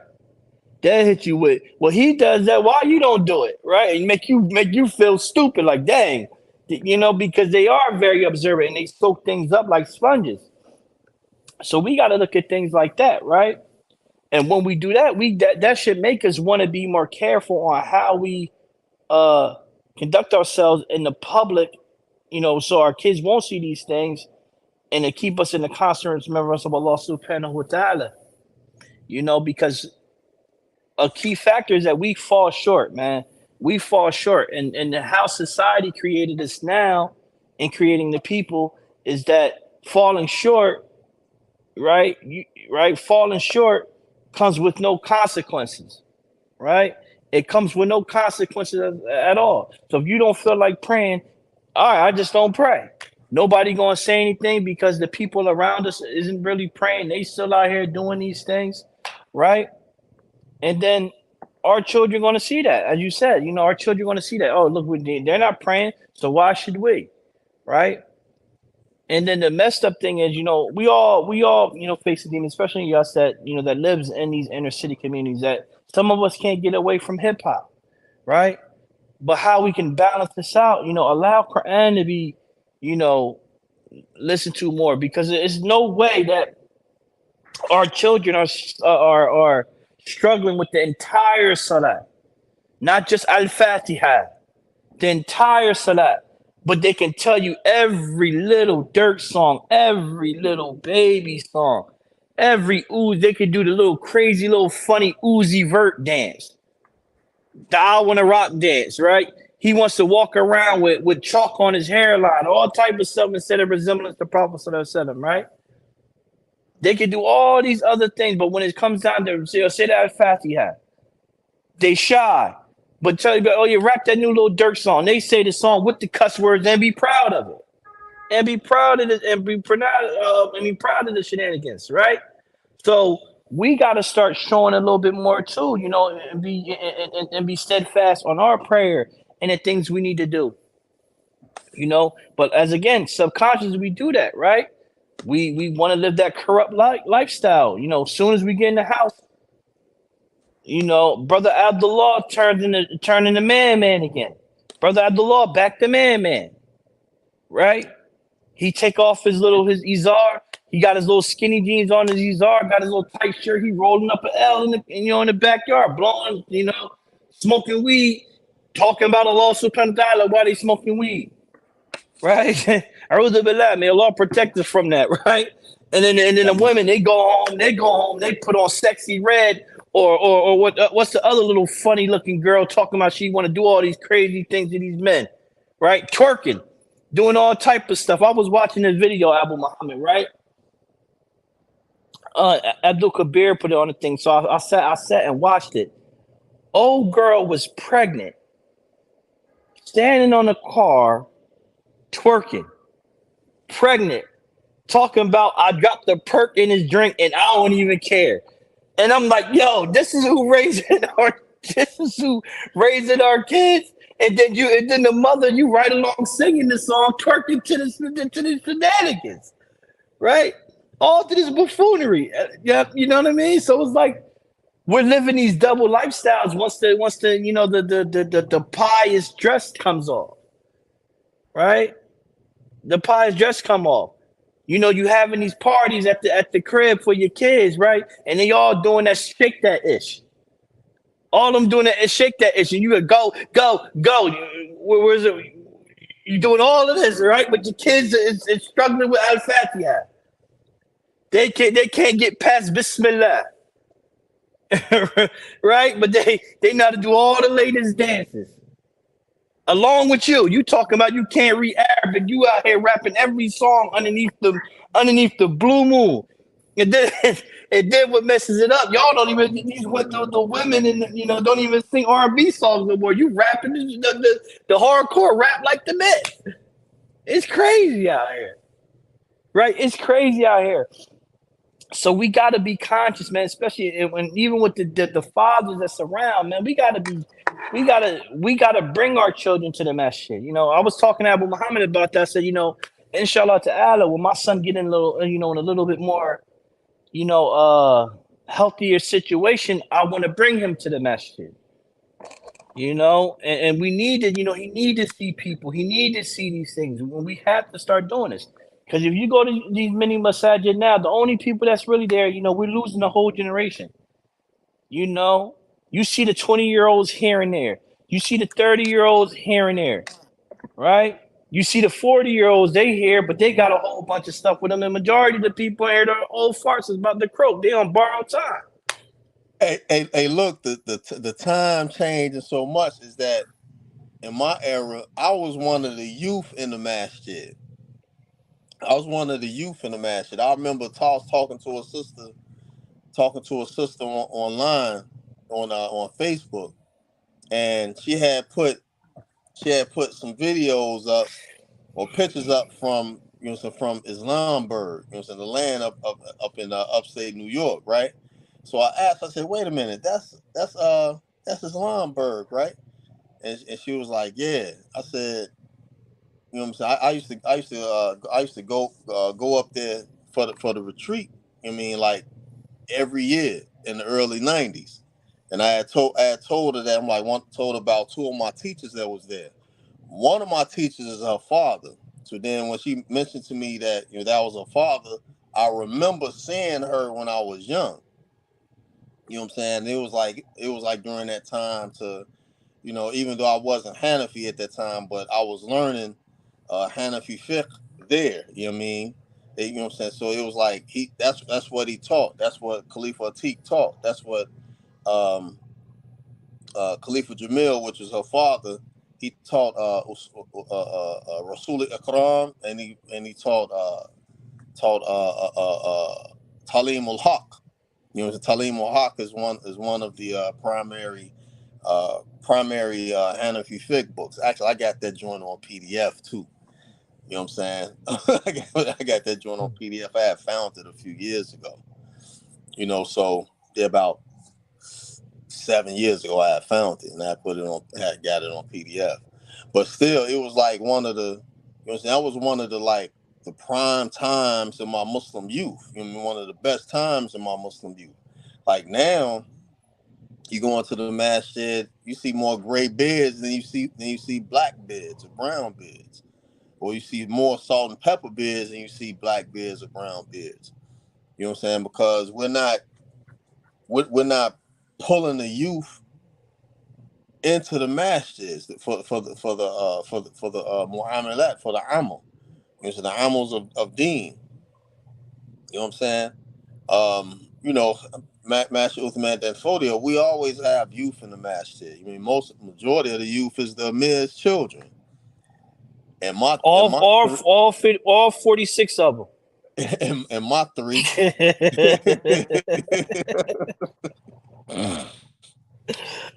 They'll hit you with, well, he does that, why you don't do it, right? And make you feel stupid, like, dang, because they are very observant and they soak things up like sponges. So we got to look at things like that, right? And when we do that, that should make us want to be more careful on how we uh conduct ourselves in the public, so our kids won't see these things and to keep us in the constant remembrance of Allah subhanahu wa ta'ala. Because a key factor is that we fall short, man. We fall short. And how society created us now and creating the people is that falling short, right? Falling short comes with no consequences, right? It comes with no consequences at all. So if you don't feel like praying, all right, I just don't pray. Nobody gonna say anything because the people around us isn't really praying. They still out here doing these things, right? And then our children gonna see that, as you said. Our children gonna see that. Oh, look, they're not praying, so why should we, right? And then the messed up thing is, we all, face the demon, especially us that lives in these inner city communities. That some of us can't get away from hip hop, right? But how we can balance this out, allow Quran to be, you know, listened to more, because there's no way that our children are struggling with the entire salah, not just Al Fatiha, the entire salah. But they can tell you every little Dirk song, every little baby song, every ooze. They could do the little crazy, little funny Uzi Vert dance, the I Wanna Rock dance, right? He wants to walk around with chalk on his hairline, all type of stuff instead of resemblance to Prophet Sallallahu Alaihi Wasallam, right? They can do all these other things, but when it comes down to say that Fatiha, they shy. But tell you, oh, you rap that new little Dirk song. They say the song with the cuss words and be proud of it, and be proud of it, and be proud of the shenanigans, right? So we got to start showing a little bit more too, and be steadfast on our prayer and the things we need to do, But as again, subconsciously we do that, right? We want to live that corrupt lifestyle. As soon as we get in the house, brother Abdullah turning the man again. Brother Abdullah back to man, right? He take off his izar. He got his little skinny jeans on his izar. Got his little tight shirt. He rolling up an L in the backyard, blowing, smoking weed, talking about Allah subhanahu wa ta'ala while they smoking weed, right? Billah, may Allah protect us from that, right? And then the women, they go home, they put on sexy red, or what's the other little funny looking girl talking about she want to do all these crazy things to these men, right? Twerking, doing all type of stuff. I was watching this video, Abu Muhammad, right? Abdul Kabir put it on the thing, so I sat and watched it. Old girl was pregnant, standing on the car, twerking, pregnant, talking about I dropped the perk in his drink and I don't even care. And I'm like, yo, this is who raising our kids. And then the mother, you right along singing the song, twerking to the shenanigans, right? All to this buffoonery. Yeah, you know what I mean? So it's like we're living these double lifestyles once the pious dress comes off, right? The pious dress come off. You having these parties at the crib for your kids, right? And they all doing that shake that ish. All them doing that is shake that ish. And you could go. Where's it? You doing all of this, right? But your kids is struggling with Al Fatiha. They can't get past Bismillah. Right? But they know how to do all the latest dances. Along with you. You talking about you can't read Arabic. You out here rapping every song underneath the blue moon. And then and then what messes it up? Y'all don't even the women don't even sing R&B songs no more. You rapping the hardcore rap like the men. It's crazy out here. Right? It's crazy out here. So we got to be conscious, man. Especially when even with the fathers that's around, man. We gotta bring our children to the masjid. I was talking to Abu Muhammad about that. I said, inshallah ta'ala, when my son get in in a little bit more, healthier situation, I want to bring him to the masjid. And we need to, he need to see people. He need to see these things. We have to start doing this. Because if you go to these mini masajid now, the only people that's really there, we're losing a whole generation. You see the 20-year-olds here and there. You see the 30-year-olds here and there, right? You see the 40-year-olds, they here, but they got a whole bunch of stuff with them. The majority of the people here, they're old farts is about to croak. They on borrowed time. Hey, look, the time changing so much is that in my era, I was one of the youth in the masjid. I remember talking to a sister online on Facebook, and she had put some videos up or pictures up from from Islamburg, the land up in upstate New York, right? So I asked, I said, wait a minute, that's Islamburg, right? And she was like, yeah. I said, what I'm saying? I used to go up there for the retreat. Like every year in the early '90s, and I had told her that told about two of my teachers that was there. One of my teachers is her father. So then when she mentioned to me that that was her father, I remember seeing her when I was young. You know what I'm saying? It was like during that time to even though I wasn't Hanafi at that time, but I was learning Hanafi fiqh there. You know what I mean? You know what I'm saying? So it was like that's what he taught. That's what Khalifa Atiq taught. That's what um, Khalifa Jamil, which was her father, he taught Rasul Akram, and he taught Talim ul Haq. Talim ul Haq is one of the primary Hanafi fiqh books. Actually, I got that joint on PDF too. You know what I'm saying? I got that joint on PDF. I had found it a few years ago. So yeah, about 7 years ago I had found it and I had got it on PDF. But still, it was like one of the, that was one of the like the prime times in my Muslim youth. One of the best times in my Muslim youth. Like now, you go into the masjid, you see more gray beards than you see black beards or brown beards, or you see more salt and pepper beards than you see black beards or brown beards. You know what I'm saying? Because we're not pulling the youth into the masjids for the muamalat, for the amal, the amals of deen. You know what I'm saying? Master Uthman Danfodio, we always have youth in the masjid. Majority of the youth is the Amir's children. And my and my all 46 of them. and my three.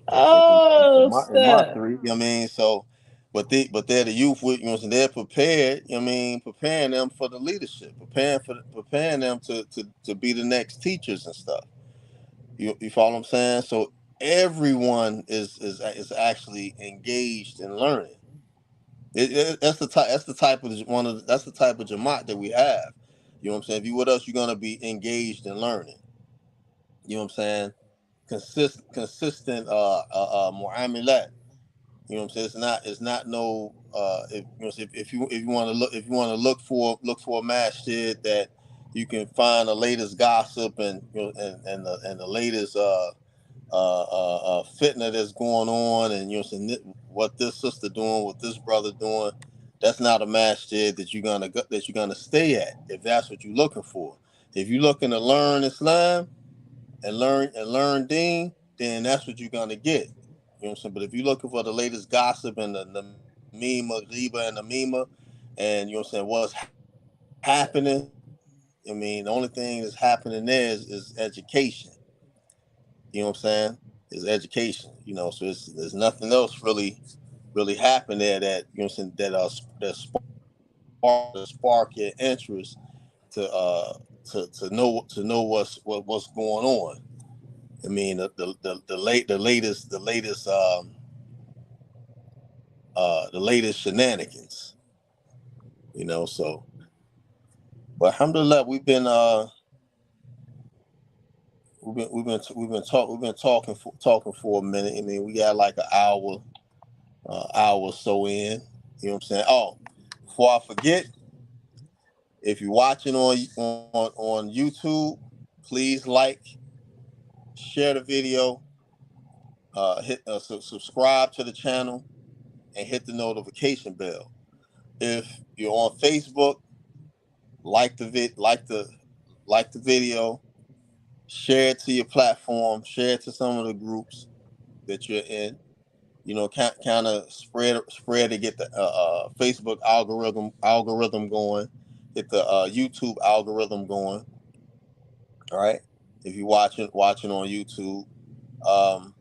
Oh, And my snap. three. You know what I mean? So, but they're the youth with they're prepared. You know what I mean? Preparing them for the leadership, preparing them to be the next teachers and stuff. You follow what I'm saying? So everyone is actually engaged in learning. That's the type of that's the type of Jamaat that we have. You know what I'm saying? If you with us, you're gonna be engaged in learning. You know what I'm saying? Consistent mu'amalat. You know what I'm saying? It's not no if you want to look for a masjid that you can find the latest gossip and and the latest fitna that's going on, and what this sister doing, what this brother doing. That's not a masjid that you're gonna stay at if that's what you're looking for. If you're looking to learn Islam and learn Deen, then that's what you're gonna get. You know what I'm saying? But if you're looking for the latest gossip and the meme, Riba and the meme, and what's happening, the only thing that's happening there is education. You know what I'm saying? Is education. So there's nothing else really happened there that that spark your interest to know what's going on. I mean the latest shenanigans. So but alhamdulillah we've been talking for a minute. I mean we got like an hour or so in. You know what I'm saying? Oh, before I forget, if you're watching on YouTube, please like, share the video, hit subscribe to the channel, and hit the notification bell. If you're on Facebook, like the video, share it to your platform, share it to some of the groups that you're in. Kind of spread to get the Facebook algorithm going, get the YouTube algorithm going. All right, if you're watching on YouTube, um,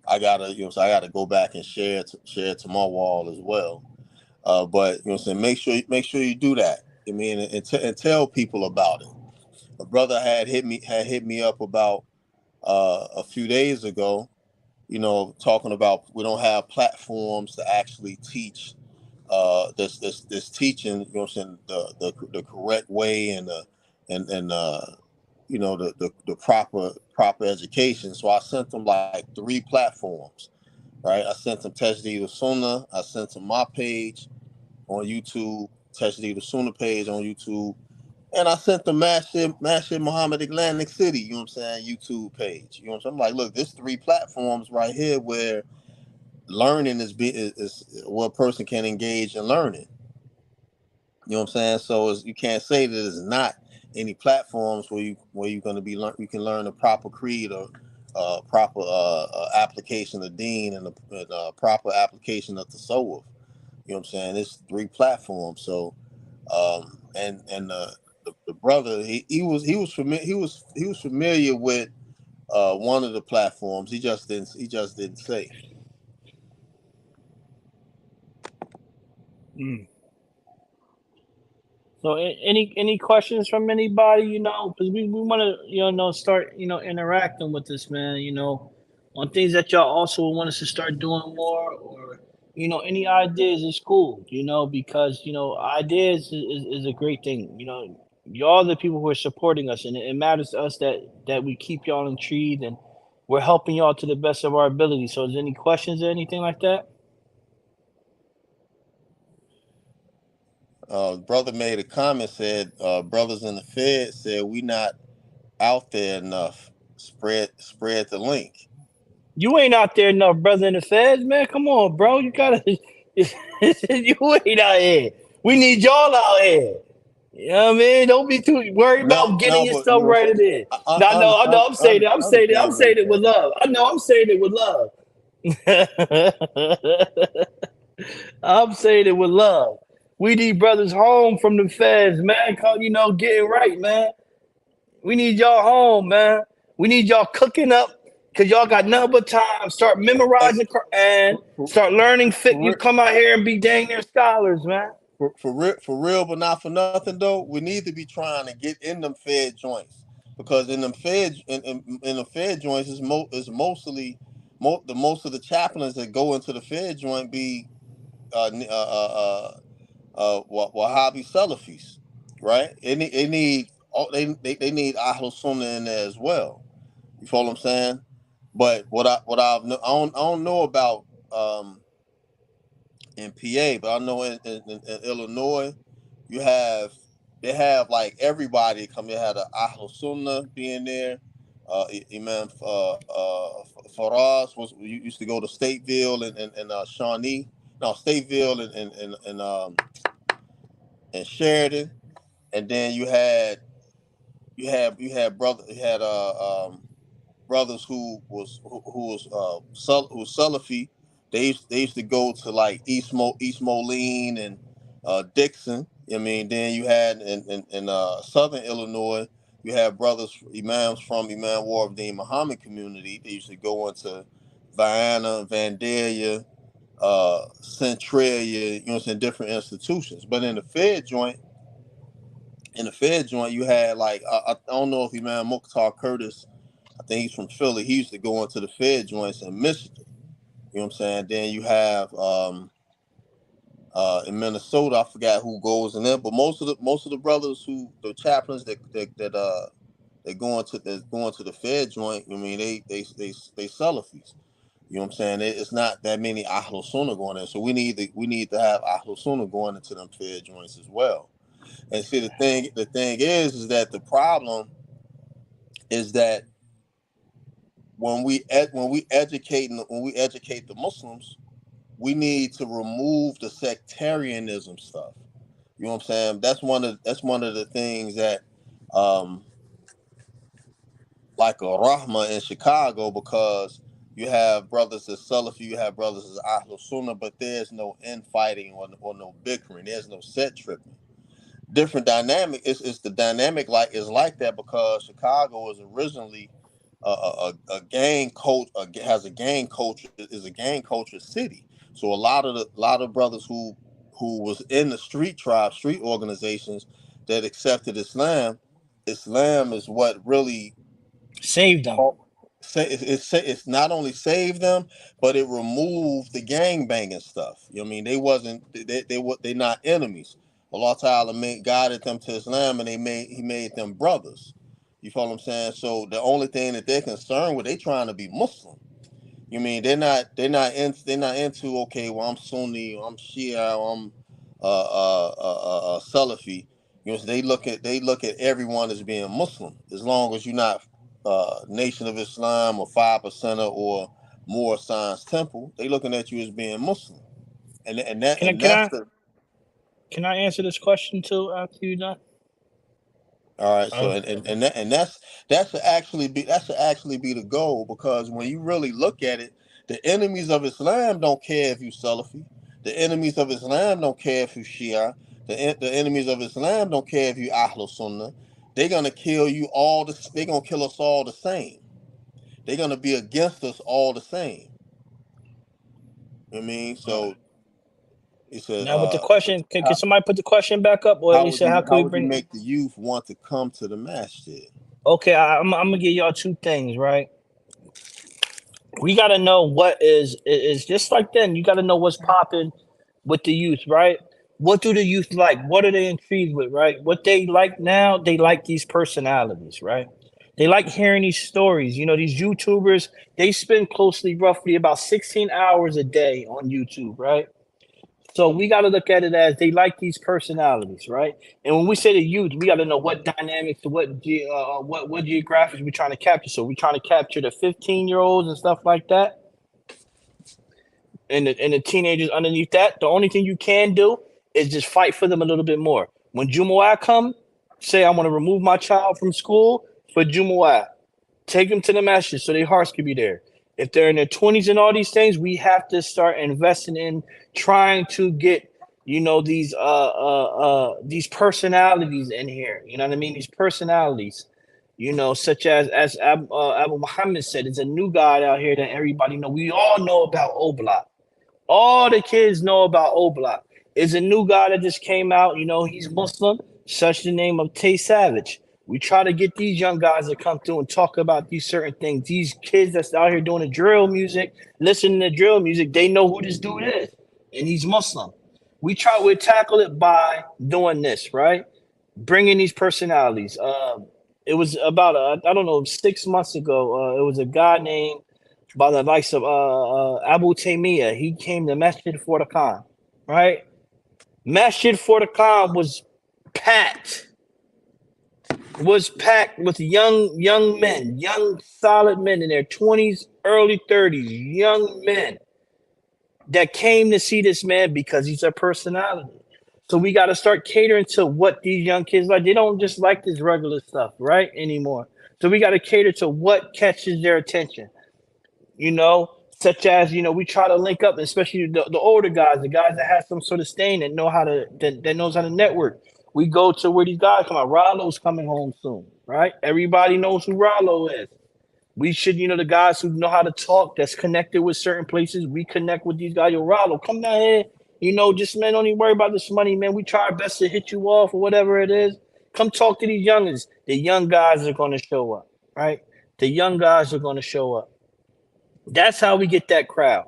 I gotta, so I gotta go back and share it to my wall as well. But you know, what I'm saying, make sure you do that. I mean, and tell people about it. A brother had hit me up about a few days ago. Talking about we don't have platforms to actually teach this teaching. You know, what I'm saying, the correct way and the proper education. So I sent them like 3 platforms, right? I sent them Tajdeed of Sunnah. I sent them my page on YouTube, Tajdeed of Sunnah page on YouTube, and I sent them Masjid Muhammad Atlantic City. You know what I'm saying? YouTube page. You know what I'm saying? I'm like, look, there's 3 platforms right here where learning is what a person can engage in learning. You know what I'm saying? So you can't say that there's not any platforms where you're going to you can learn a proper creed or proper application of Deen and a proper application of the soul. You know what I'm saying? It's 3 platforms. So the brother he was familiar with one of the platforms. He just didn't say. Mm. So, any questions from anybody? Because we want to start interacting with this man. On things that y'all also want us to start doing more, or any ideas is cool. Because ideas is a great thing. Y'all the people who are supporting us, and it matters to us that we keep y'all intrigued and we're helping y'all to the best of our ability. So, is there any questions or anything like that? Brother made a comment, said brothers in the Fed said we not out there enough. Spread the link. You ain't out there enough, brother, in the feds, man. Come on, bro. You gotta. You ain't out here. We need y'all out here. You know what I mean? Don't be too worried No, about getting no, your but you stuff know, right in there. I, No, I I, know, I I, know. I'm saying it. I'm I saying it. I'm understand what saying he's it with saying. love. I know. I'm saying it with love. I'm saying it with love. We need brothers home from the feds, man. Getting right, man. We need y'all home, man. We need y'all cooking up because y'all got nothing but time. Start Hey, memorizing Quran. Start learning fit. for You real, come out here and be dang near scholars, man. for real, but not for nothing though. We need to be trying to get in them Fed joints because in them Fed in the Fed joints is mostly most of the chaplains that go into the Fed joint be uh, Wahhabi Salafis, right? They need Ahlul Sunnah in there as well. You follow what I'm saying? But I don't know about in PA, but I know in Illinois, you have they have like everybody come. They had a Ahlul Sunnah being there. Imam Faraz used to go to Stateville and Shawnee. No, Stateville and Sheridan, and then you had brothers who was Salafi. They used to go to like East Moline and Dixon. I mean, then you had in Southern Illinois, you had brothers imams from Imam Warbdin Muhammad community. They used to go into Vienna, Vandalia, Centralia, you know, what I'm saying, different institutions. But in the Fed joint, you had like I don't know if Imam Mukhtar Curtis, I think he's from Philly. He used to go into the Fed joints in Michigan. You know what I'm saying? Then you have in Minnesota, I forgot who goes in there, but most of the brothers the chaplains that going to the Fed joint. I mean, they Salafis. You know what I'm saying? It's not that many Ahlul Sunnah going in, so we need to have Ahlul Sunnah going into them Fed joints as well. And see, the thing is that the problem is that when we educate the Muslims, we need to remove the sectarianism stuff. You know what I'm saying? That's one of the things that um like a Rahma in Chicago, because you have brothers as Salafi, you have brothers as Ahlul Sunnah, but there's no infighting or no bickering. There's no set tripping. Different dynamic. It's the dynamic like is like that because Chicago was originally a gang coach has a gang culture, is a gang culture city. So a lot of brothers who was in the street tribe, street organizations that accepted Islam. Islam is what really Saved them. say it's not only saved them, but it removed the gang banging stuff. You know what I mean? They wasn't they not enemies. Allah Ta'ala guided them to Islam, and he made them brothers. You follow what I'm saying? So the only thing that they're concerned with, they trying to be Muslim. You mean they're not into, okay, well, I'm Sunni, or I'm Shia, or I'm Salafi. You know, so they look at everyone as being Muslim, as long as you're not Nation of Islam or 5%er or more Science Temple. They looking at you as being Muslim, Can I and can that's I the can I answer this question too after you done? all right. So Oh, that should actually be the goal, because when you really look at it, the enemies of Islam don't care if you Salafi. The enemies of Islam don't care if you Shia. The enemies of Islam don't care if you Ahlul Sunnah. They're gonna kill you all. They're gonna kill us all the same. They're gonna be against us all the same. You know what I mean? all right. So he said, Now with the question, can how, somebody put the question back up, or he said, how can how we would you bring? make the youth want to come to the masjid? Okay, I'm gonna give y'all two things, right? We got to know what is just like then. You got to know what's popping with the youth, right? What do the youth like? What are they intrigued with, right? What they like now, they like these personalities, right? They like hearing these stories. You know, these YouTubers, they spend closely roughly about 16 hours a day on YouTube, right? So we got to look at it as they like these personalities, right? And when we say the youth, we got to know what dynamics, what geographics we're trying to capture. So we're trying to capture the 15-year-olds and stuff like that, and the teenagers underneath that. The only thing you can do is just fight for them a little bit more. When Jumu'ah come, say I want to remove my child from school for Jumu'ah. Take them to the masjid so their hearts can be there. If they're in their 20s and all these things, we have to start investing in trying to get, you know, these personalities in here. You know what I mean? These personalities, you know, such as Abu Muhammad said, there's a new God out here that everybody know. We all know about Oblak. All the kids know about Oblak. Is a new guy that just came out. You know, he's Muslim, such the name of Tay Savage. We try to get these young guys to come through and talk about these certain things. These kids that's out here doing the drill music, listening to drill music, they know who this dude is, and he's Muslim. We tackle it by doing this, right? Bringing these personalities. It was about I don't know, 6 months ago. It was a guy named by the likes of Abu Taymiyyah. He came to Masjid for the Khan, right? Masjid for the Khan packed, was packed with young men, young solid men in their 20s, early 30s, young men that came to see this man because he's a personality. So we got to start catering to what these young kids like. They don't just like this regular stuff, right? Anymore. So we got to cater to what catches their attention, you know, such as, you know, we try to link up, especially the older guys, the guys that have some sort of stain that know how to that knows how to network. We go to where these guys come out. Rollo's coming home soon, right? Everybody knows who Rollo is. We should, you know, the guys who know how to talk, that's connected with certain places. We connect with these guys. Yo, Rollo, come down here. You know, just man, don't even worry about this money, man. We try our best to hit you off or whatever it is. Come talk to these youngins. The young guys are going to show up, right? The young guys are going to show up. That's how we get that crowd.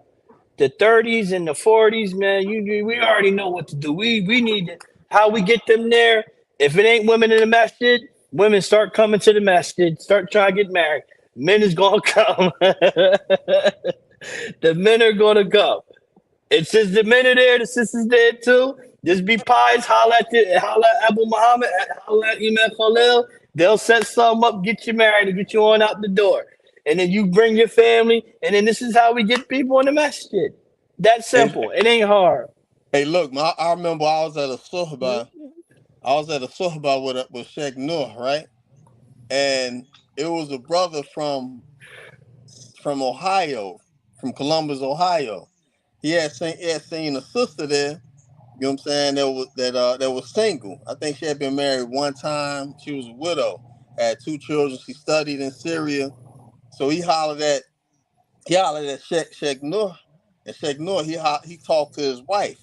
The 30s and the 40s, man, we already know what to do. We need to, how we get them there. If it ain't women in the masjid, women start coming to the masjid, start trying to get married. Men is gonna come. The men are gonna come. And since the men are there, the sisters there too. Just be pious, holla at Abu Muhammad, holla at Imam Khalil. They'll set some up, get you married, and get you on out the door. And then you bring your family, and then this is how we get people in the masjid. That Hey, simple. It ain't hard. hey, look, I remember I was at a suhbah. I was at a suhbah with Sheikh Noor, right? And it was a brother from Ohio, from Columbus, Ohio. He had seen a sister there. You know what I'm saying? That was single. I think she had been married one time. She was a widow. Had two children. She studied in Syria. So he hollered at Sheikh Nur, and Sheikh Nur he talked to his wife.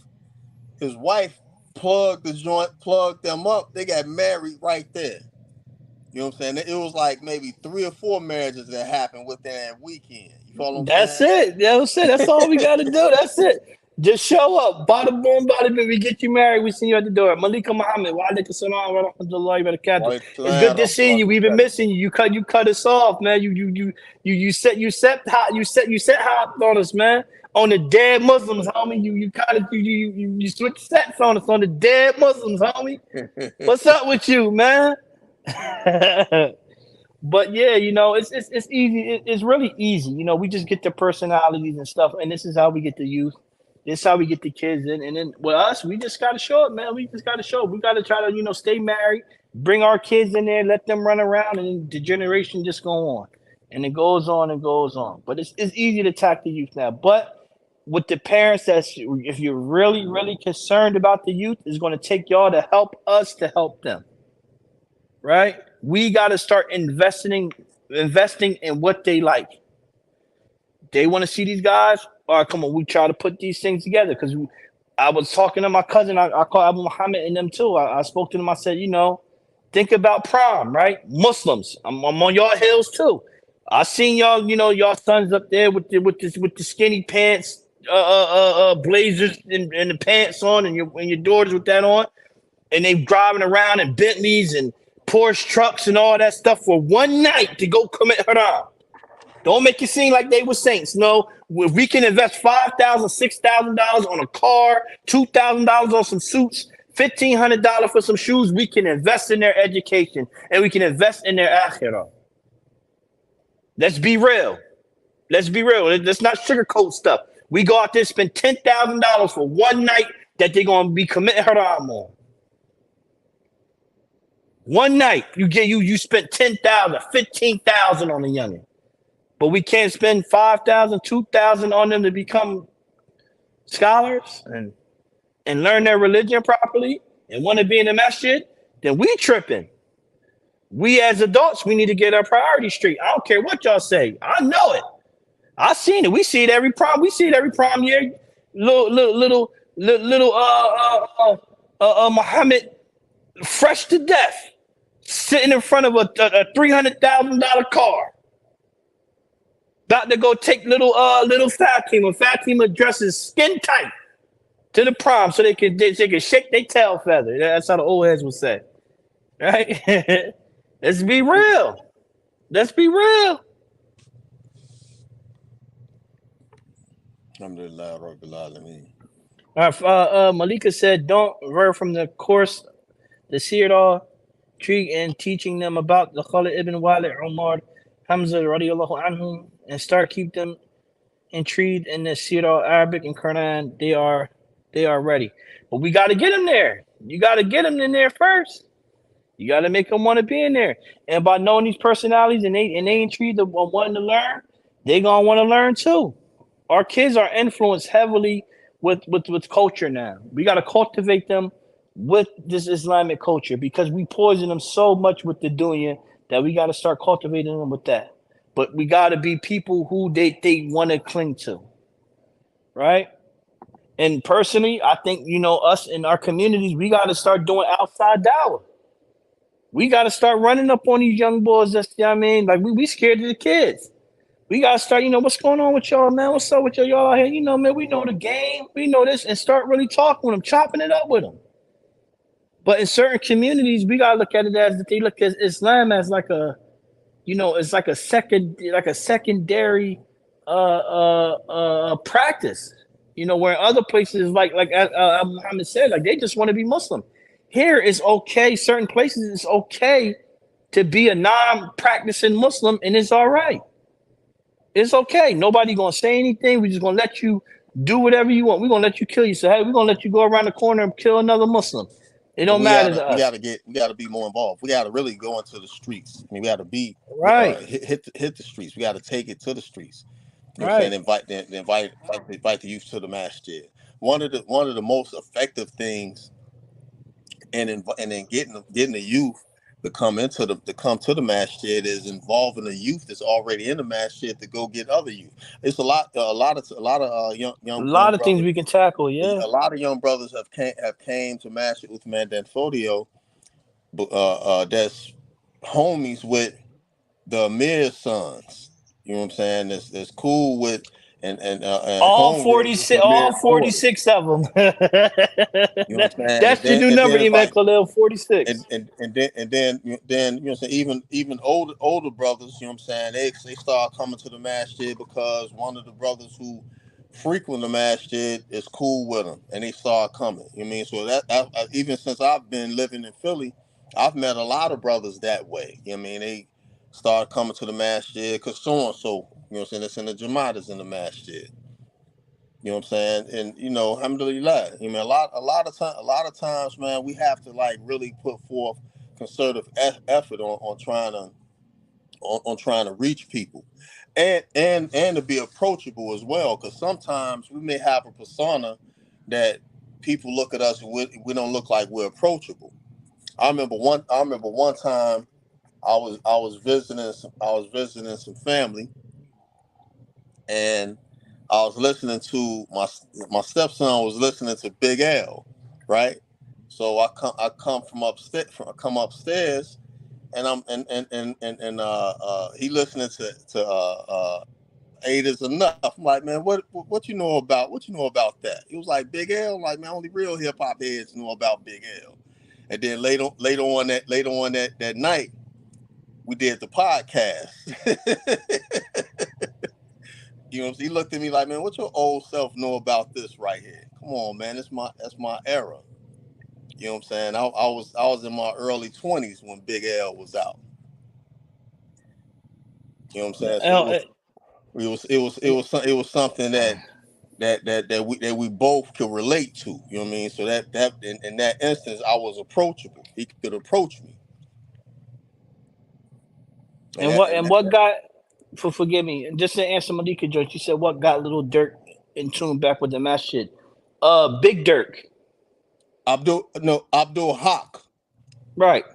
His wife plugged the joint, plugged them up. They got married right there. You know what I'm saying? It was like maybe 3 or 4 marriages that happened within that weekend. You follow what I'm That's it. That's it. That's all we got to do. That's it. Just show up. Bada boom, bada bing. We get you married. We see you at the door. Malika Muhammad. Wa alaikum salam wa rahmatullahi wa barakatuh. It's good to see you. We've been missing you. You cut us off, man. You set hot on us, man. On the dead Muslims, homie. You switch sets on us on the dead Muslims, homie. What's up with you, man? But yeah, it's easy. It's really easy. We just get the personalities and stuff, and this is how we get the youth. This is how we get the kids in, and then with us, we just gotta show up, man. We just gotta show up. We gotta try to, stay married, bring our kids in there, let them run around, and then the generation just go on, and it goes on and goes on. But it's easy to attack the youth now. But with the parents, if you're really really concerned about the youth, it's going to take y'all to help us to help them, right? We got to start investing in what they like. They want to see these guys. All right, come on. We try to put these things together because I was talking to my cousin. I call Abu Muhammad and them too. I spoke to them. I said, think about prom, right? Muslims. I'm on y'all hills too. I seen y'all. Y'all sons up there with the skinny pants, blazers and the pants on, and your daughters with that on, and they driving around in Bentleys and Porsche trucks and all that stuff for one night to go commit haram. Don't make it seem like they were saints. No, if we can invest $5,000, $6,000 on a car, $2,000 on some suits, $1,500 for some shoes, we can invest in their education and we can invest in their akhirah. Let's be real. Let's be real. Let's not sugarcoat stuff. We go out there and spend $10,000 for one night that they're gonna be committing haram on. One night you spent 10,000, 15,000 on the youngin. But we can't spend 5,000, 2,000 on them to become scholars and learn their religion properly and want to be in the masjid, then we tripping. We as adults, we need to get our priorities straight. I don't care what y'all say. I know it. I seen it. We see it every prom. We see it every prom year. Little Muhammad, fresh to death, sitting in front of a $300,000 car. About to go take little Fatima. Fatima dresses skin tight to the prom so they can shake their tail feather. That's how the old heads would say. Right? Let's be real. Let's be real. Alhamdulillah, Rabbil Alameen. Malika said, don't learn from the course, the Sirah tree, and teaching them about the Khalid ibn Walid, Umar, Hamza radiallahu anhum, and start keep them intrigued in the Sirah, Arabic, and Quran. They are ready. But we got to get them there. You got to get them in there first. You got to make them want to be in there. And by knowing these personalities and they intrigued of wanting to learn, they going to want to learn too. Our kids are influenced heavily with culture now. We got to cultivate them with this Islamic culture because we poison them so much with the dunya that we got to start cultivating them with that. But we got to be people who they want to cling to, right? And personally, I think, us in our communities, we got to start doing outside dawah. We got to start running up on these young boys. That's, like we scared of the kids. We got to start, what's going on with y'all, man? What's up with y'all out here? Man, we know the game. We know this, and start really talking with them, chopping it up with them. But in certain communities, we got to look at it as they look at Islam as like a, it's like a secondary practice. Where in other places, like Muhammad said, like they just want to be Muslim. Here it's okay. Certain places it's okay to be a non-practicing Muslim, and it's all right. It's okay. Nobody gonna say anything. We just gonna let you do whatever you want. We're gonna let you kill yourself. Hey, we're gonna let you go around the corner and kill another Muslim. It don't matter to us. We gotta be more involved. We gotta really go into the streets. I mean, we gotta be right. Hit the streets. We gotta take it to the streets. You know what I'm saying? Invite the youth to the masjid. One of the most effective things, and then getting the youth to come to the masjid is involving the youth that's already in the masjid to go get other youth. It's a lot of A young lot of things brothers. we can tackle. Yeah, A lot of young brothers have came to Masjid Uthman Danfodio, that's homies with the Amir's sons. You know what I'm saying? That's cool with and all homegirls forty with the six, all Amir's forty daughter. six of them. You know what I'm saying? That's your new And number, then Imam like Khalil. 46. and then you know what I'm saying, even older brothers, you know what I'm saying, they start coming to the masjid because one of the brothers who frequent the masjid is cool with them, and they start coming. You know what I mean? So even since I've been living in Philly, I've met a lot of brothers that way. You know what I mean? They start coming to the masjid because so and so, you know what I'm saying, it's in the Jamaat is in the masjid. You know what I'm saying? And alhamdulillah. You know, a lot of times, man, we have to like really put forth concerted effort on trying to reach people, and to be approachable as well. Because sometimes we may have a persona that people look at us and we don't look like we're approachable. I remember one time I was visiting some family, and I was listening to my stepson was listening to Big L, right? So I come upstairs, and I'm and he listening to Eight is Enough. I'm like, man, what you know about that? He was like, Big L. I'm like, man, only real hip hop heads know about Big L. And then later on that night, we did the podcast. You know, he looked at me like, man, what your old self know about this right here? Come on, man, that's my era. You know what I'm saying? I was in my early 20s when Big L was out. You know what I'm saying? So it was something that we both could relate to. You know what I mean? So that in that instance, I was approachable. He could approach me, and And that what and and that, what got forgive me, just to answer Malika joint, you said what got little Dirk in tune back with the mash shit. Big Dirk. Abdul Haq. Right.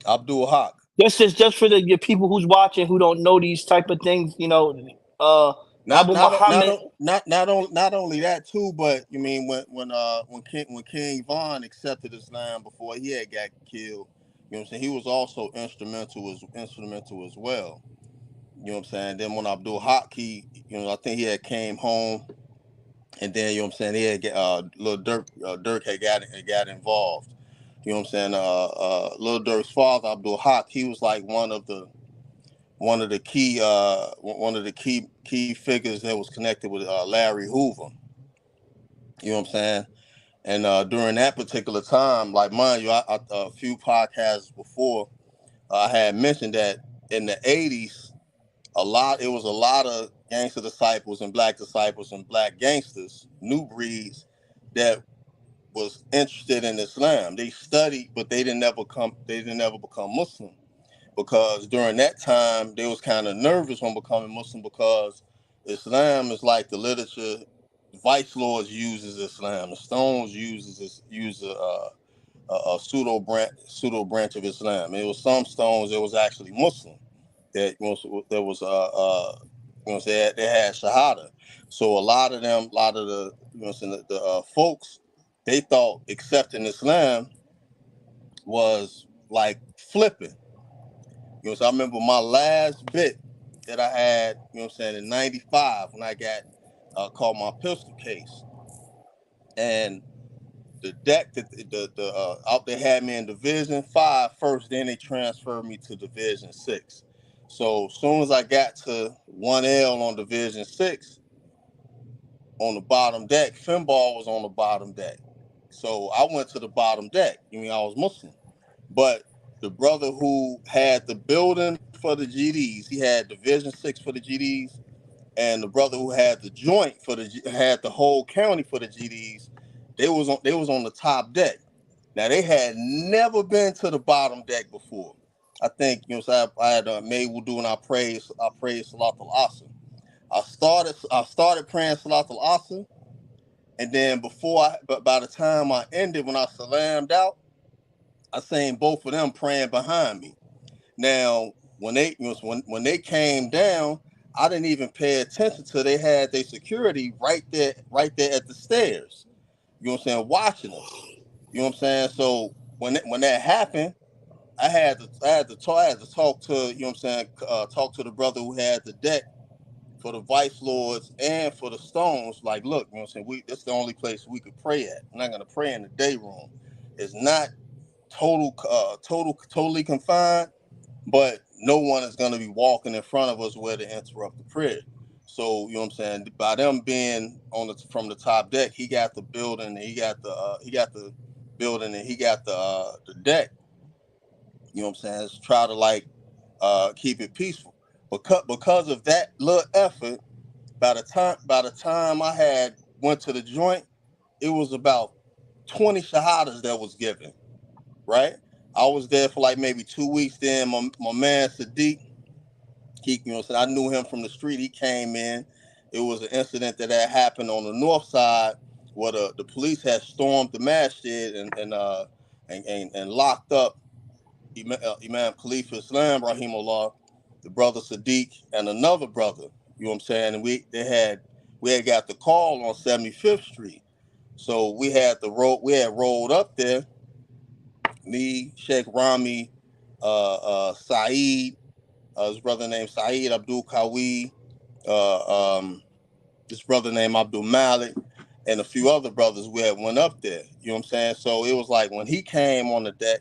Abdul Haq. Just for the your people who's watching who don't know these type of things, uh Not Abu not Muhammad. not not only that too, but you mean when King Von accepted Islam before he had got killed, you know what I'm saying, he was also instrumental as well. You know what I'm saying? Then when Abdul Haq, I think he had came home, and then you know what I'm saying, he had little Dirk had got involved. You know what I'm saying? Little Dirk's father, Abdul Haq, he was like one of the key figures that was connected with Larry Hoover. You know what I'm saying? And during that particular time, like mind you, a few podcasts before, I had mentioned that in the '80s, it was a lot of gangster disciples and black gangsters, new breeds that was interested in Islam. They studied, but they didn't ever become Muslim, because during that time they was kind of nervous on becoming Muslim, because Islam is like the literature. Vice Lords uses Islam. The Stones use a pseudo branch of Islam. It was some Stones that was actually Muslim, that there was they had Shahada. So a lot of the folks, they thought accepting Islam was like flipping. So I remember my last bit that I had, in '95, when I got called my pistol case. And the deck that out they had me in Division 5 first, then they transferred me to Division 6. So as soon as I got to 1L on Division 6, on the bottom deck, Finball was on the bottom deck. So I went to the bottom deck. I was Muslim. But the brother who had the building for the GDs, he had Division 6 for the GDs, and the brother who had the joint had the whole county for the GDs. They was on the top deck. Now they had never been to the bottom deck before. I think so I had made wudu, and I prayed Salatul Asr. I started praying Salatul Asr, and then but by the time I ended, when I salammed out, I seen both of them praying behind me. Now, when they when they came down, I didn't even pay attention to they had their security right there at the stairs. You know what I'm saying, watching us. You know what I'm saying? So when that happened, I had to talk to, you know what I'm saying, talk to the brother who had the deck for the Vice Lords and for the Stones. Like, look, you know what I'm saying, this is the only place we could pray at. We're not gonna pray in the day room. It's not totally confined, but no one is gonna be walking in front of us where to interrupt the prayer. So, you know what I'm saying, by them being on the from the top deck, he got the building and he got the building and he got the deck. You know what I'm saying? Let's try to like keep it peaceful. Because of that little effort, by the time I had went to the joint, it was about 20 shahadas that was given. Right? I was there for like maybe 2 weeks. Then my man Sadiq, he, you know, so I knew him from the street. He came in. It was an incident that had happened on the north side where the police had stormed the masjid and locked up Imam Khalifa Islam Rahimullah, the brother Sadiq, and another brother. You know what I'm saying? And we had got the call on 75th Street. So we had rolled up there, me, Sheikh Rami, Saeed, his brother named Saeed Abdul Kawi, uh, um, this brother named Abdul Malik, and a few other brothers. We had went up there. You know what I'm saying? So it was like when he came on the deck,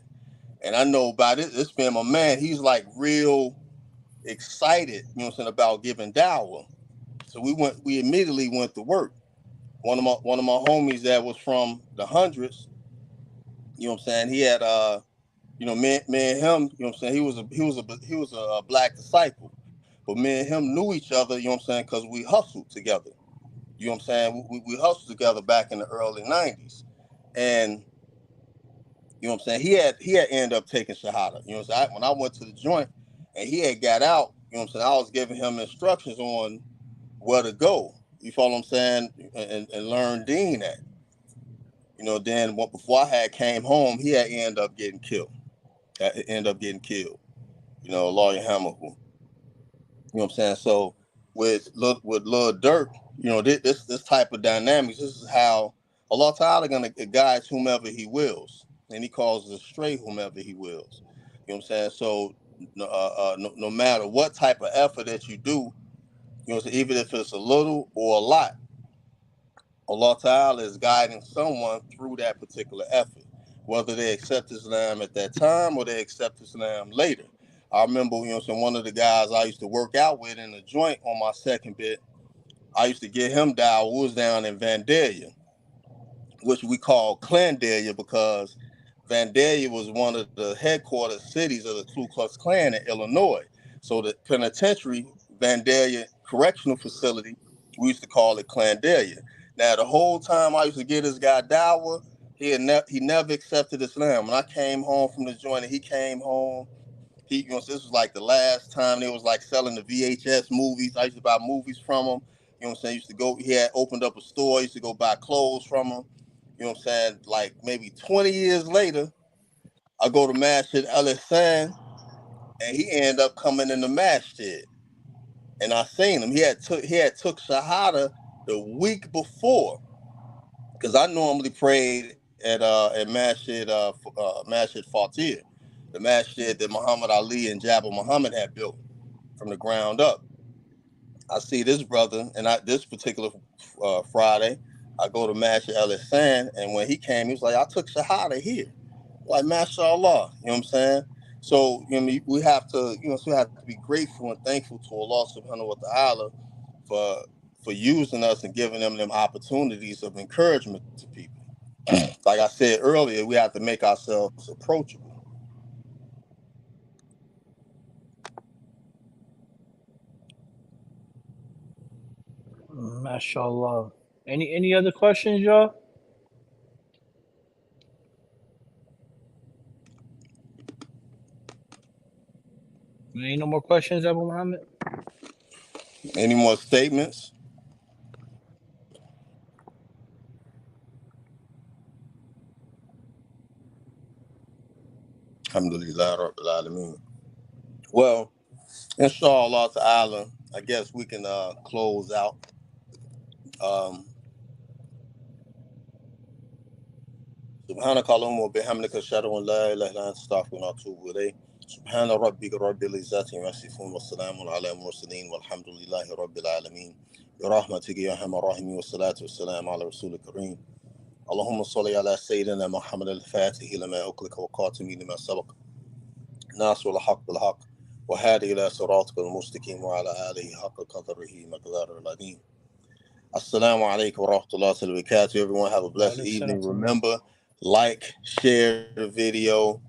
and I know about it. This being my man, he's like real excited. You know what I'm saying, about giving dawah. So we immediately went to work. One of my homies that was from the hundreds. You know what I'm saying? He had me and him. You know what I'm saying? He was a black disciple, but me and him knew each other. You know what I'm saying? Because we hustled together. You know what I'm saying? We hustled together back in the early '90s, and you know what I'm saying? He had ended up taking Shahada. You know what I'm saying? When I went to the joint and he had got out, you know what I'm saying? I was giving him instructions on where to go. You follow what I'm saying? And learn Dean at. Then before I had came home, he had ended up getting killed. Ended up getting killed. Lawyer Hammer. You know what I'm saying? So with Lil Durk, this type of dynamics, this is how Allah Ta'ala gonna guide whomever he wills. And he calls astray whomever he wills. You know what I'm saying? So no matter what type of effort that you do, so even if it's a little or a lot, Allah Ta'ala is guiding someone through that particular effort, whether they accept Islam at that time or they accept Islam later. I remember, one of the guys I used to work out with in the joint on my second bit, I used to get him down. We was down in Vandalia, which we call Clandalia because Vandalia was one of the headquarters cities of the Ku Klux Klan in Illinois. So the penitentiary, Vandalia Correctional Facility, we used to call it Clandalia. Now, the whole time I used to get this guy Dawa, he never accepted Islam. When I came home from the joint and he came home, this was like the last time they was like selling the VHS movies. I used to buy movies from him. You know what I'm saying? I used to go, he had opened up a store. I used to go buy clothes from him. You know what I'm saying? Like maybe 20 years later, I go to Masjid Al-Ihsan and he ended up coming in the masjid. And I seen him. He had took Shahada the week before. Because I normally prayed at Masjid Fatir, the masjid that Muhammad Ali and Jabal Muhammad had built from the ground up. I see this brother, and this particular Friday, I go to Masjid Al Ihsan, and when he came, he was like, "I took Shahada here." Like, mashallah, you know what I'm saying? So, we have to, we have to be grateful and thankful to Allah Subhanahu wa Taala for using us and giving them opportunities of encouragement to people. Like I said earlier, we have to make ourselves approachable. Mashallah. Any other questions, y'all? Any no more questions, Abu Muhammad? Any more statements? Alhamdulillah Rabbil Alameen. Well, inshallah ta'ala, I guess we can close out. Um, سبحانك اللهم وبحمدك أشهد أن لا إله إلا أنت أستغفرك وأتوب إليك سبحان ربك رب العزة عما يصفون والسلام على المرسلين والحمد لله رب العالمين برحمتك يا أرحم الراحمين والصلاة والسلام على رسول الكريم اللهم صل على سيدنا محمد الفاتح لما أغلق وقاتم لما سبق ناصر الحق بالحق وهادي إلى صراطك المستقيم وعلى آله حق قدره مقدار العظيم. Assalamu alaikum wa rahmatullahi wa barakatuh. Everyone have a blessed evening. Remember, like, share the video.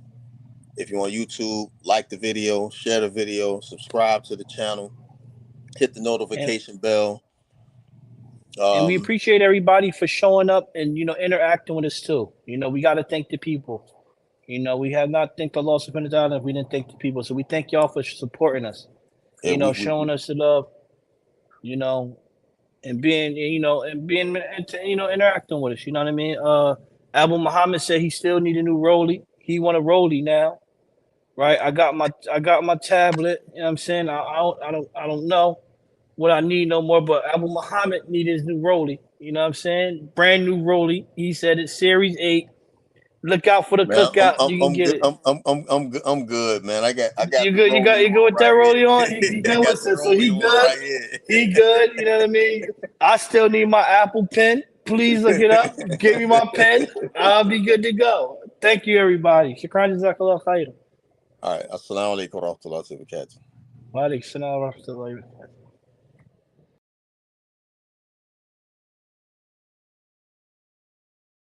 If you're on YouTube, like the video, share the video, subscribe to the channel, hit the notification bell. And we appreciate everybody for showing up and, interacting with us too. We got to thank the people. We have not thanked Allah subhanahu wa ta'ala if we didn't thank the people. So we thank y'all for supporting us, showing us the love, and being, interacting with us. You know what I mean? Abu Muhammad said he still need a new rollie. He want a rollie now, right? I got my tablet. You know what I'm saying? I don't know what I need no more, but Abu Muhammad need his new rollie. You know what I'm saying? Brand new rollie. He said it's Series 8. Look out for the cookout. You can get it. I'm good, man. I got. You good? You good with that rollie on? He good with it, so he good. Right, he good. You know what I mean? I still need my Apple Pen. Please look it up. Give me my pen. I'll be good to go. Thank you, everybody. Shukran jazakallah khairan. All right. Assalamu alaikum wa rahmatullahi wa barakatuh. Wa alaikum salam wa rahmatullahi wa barakatuh.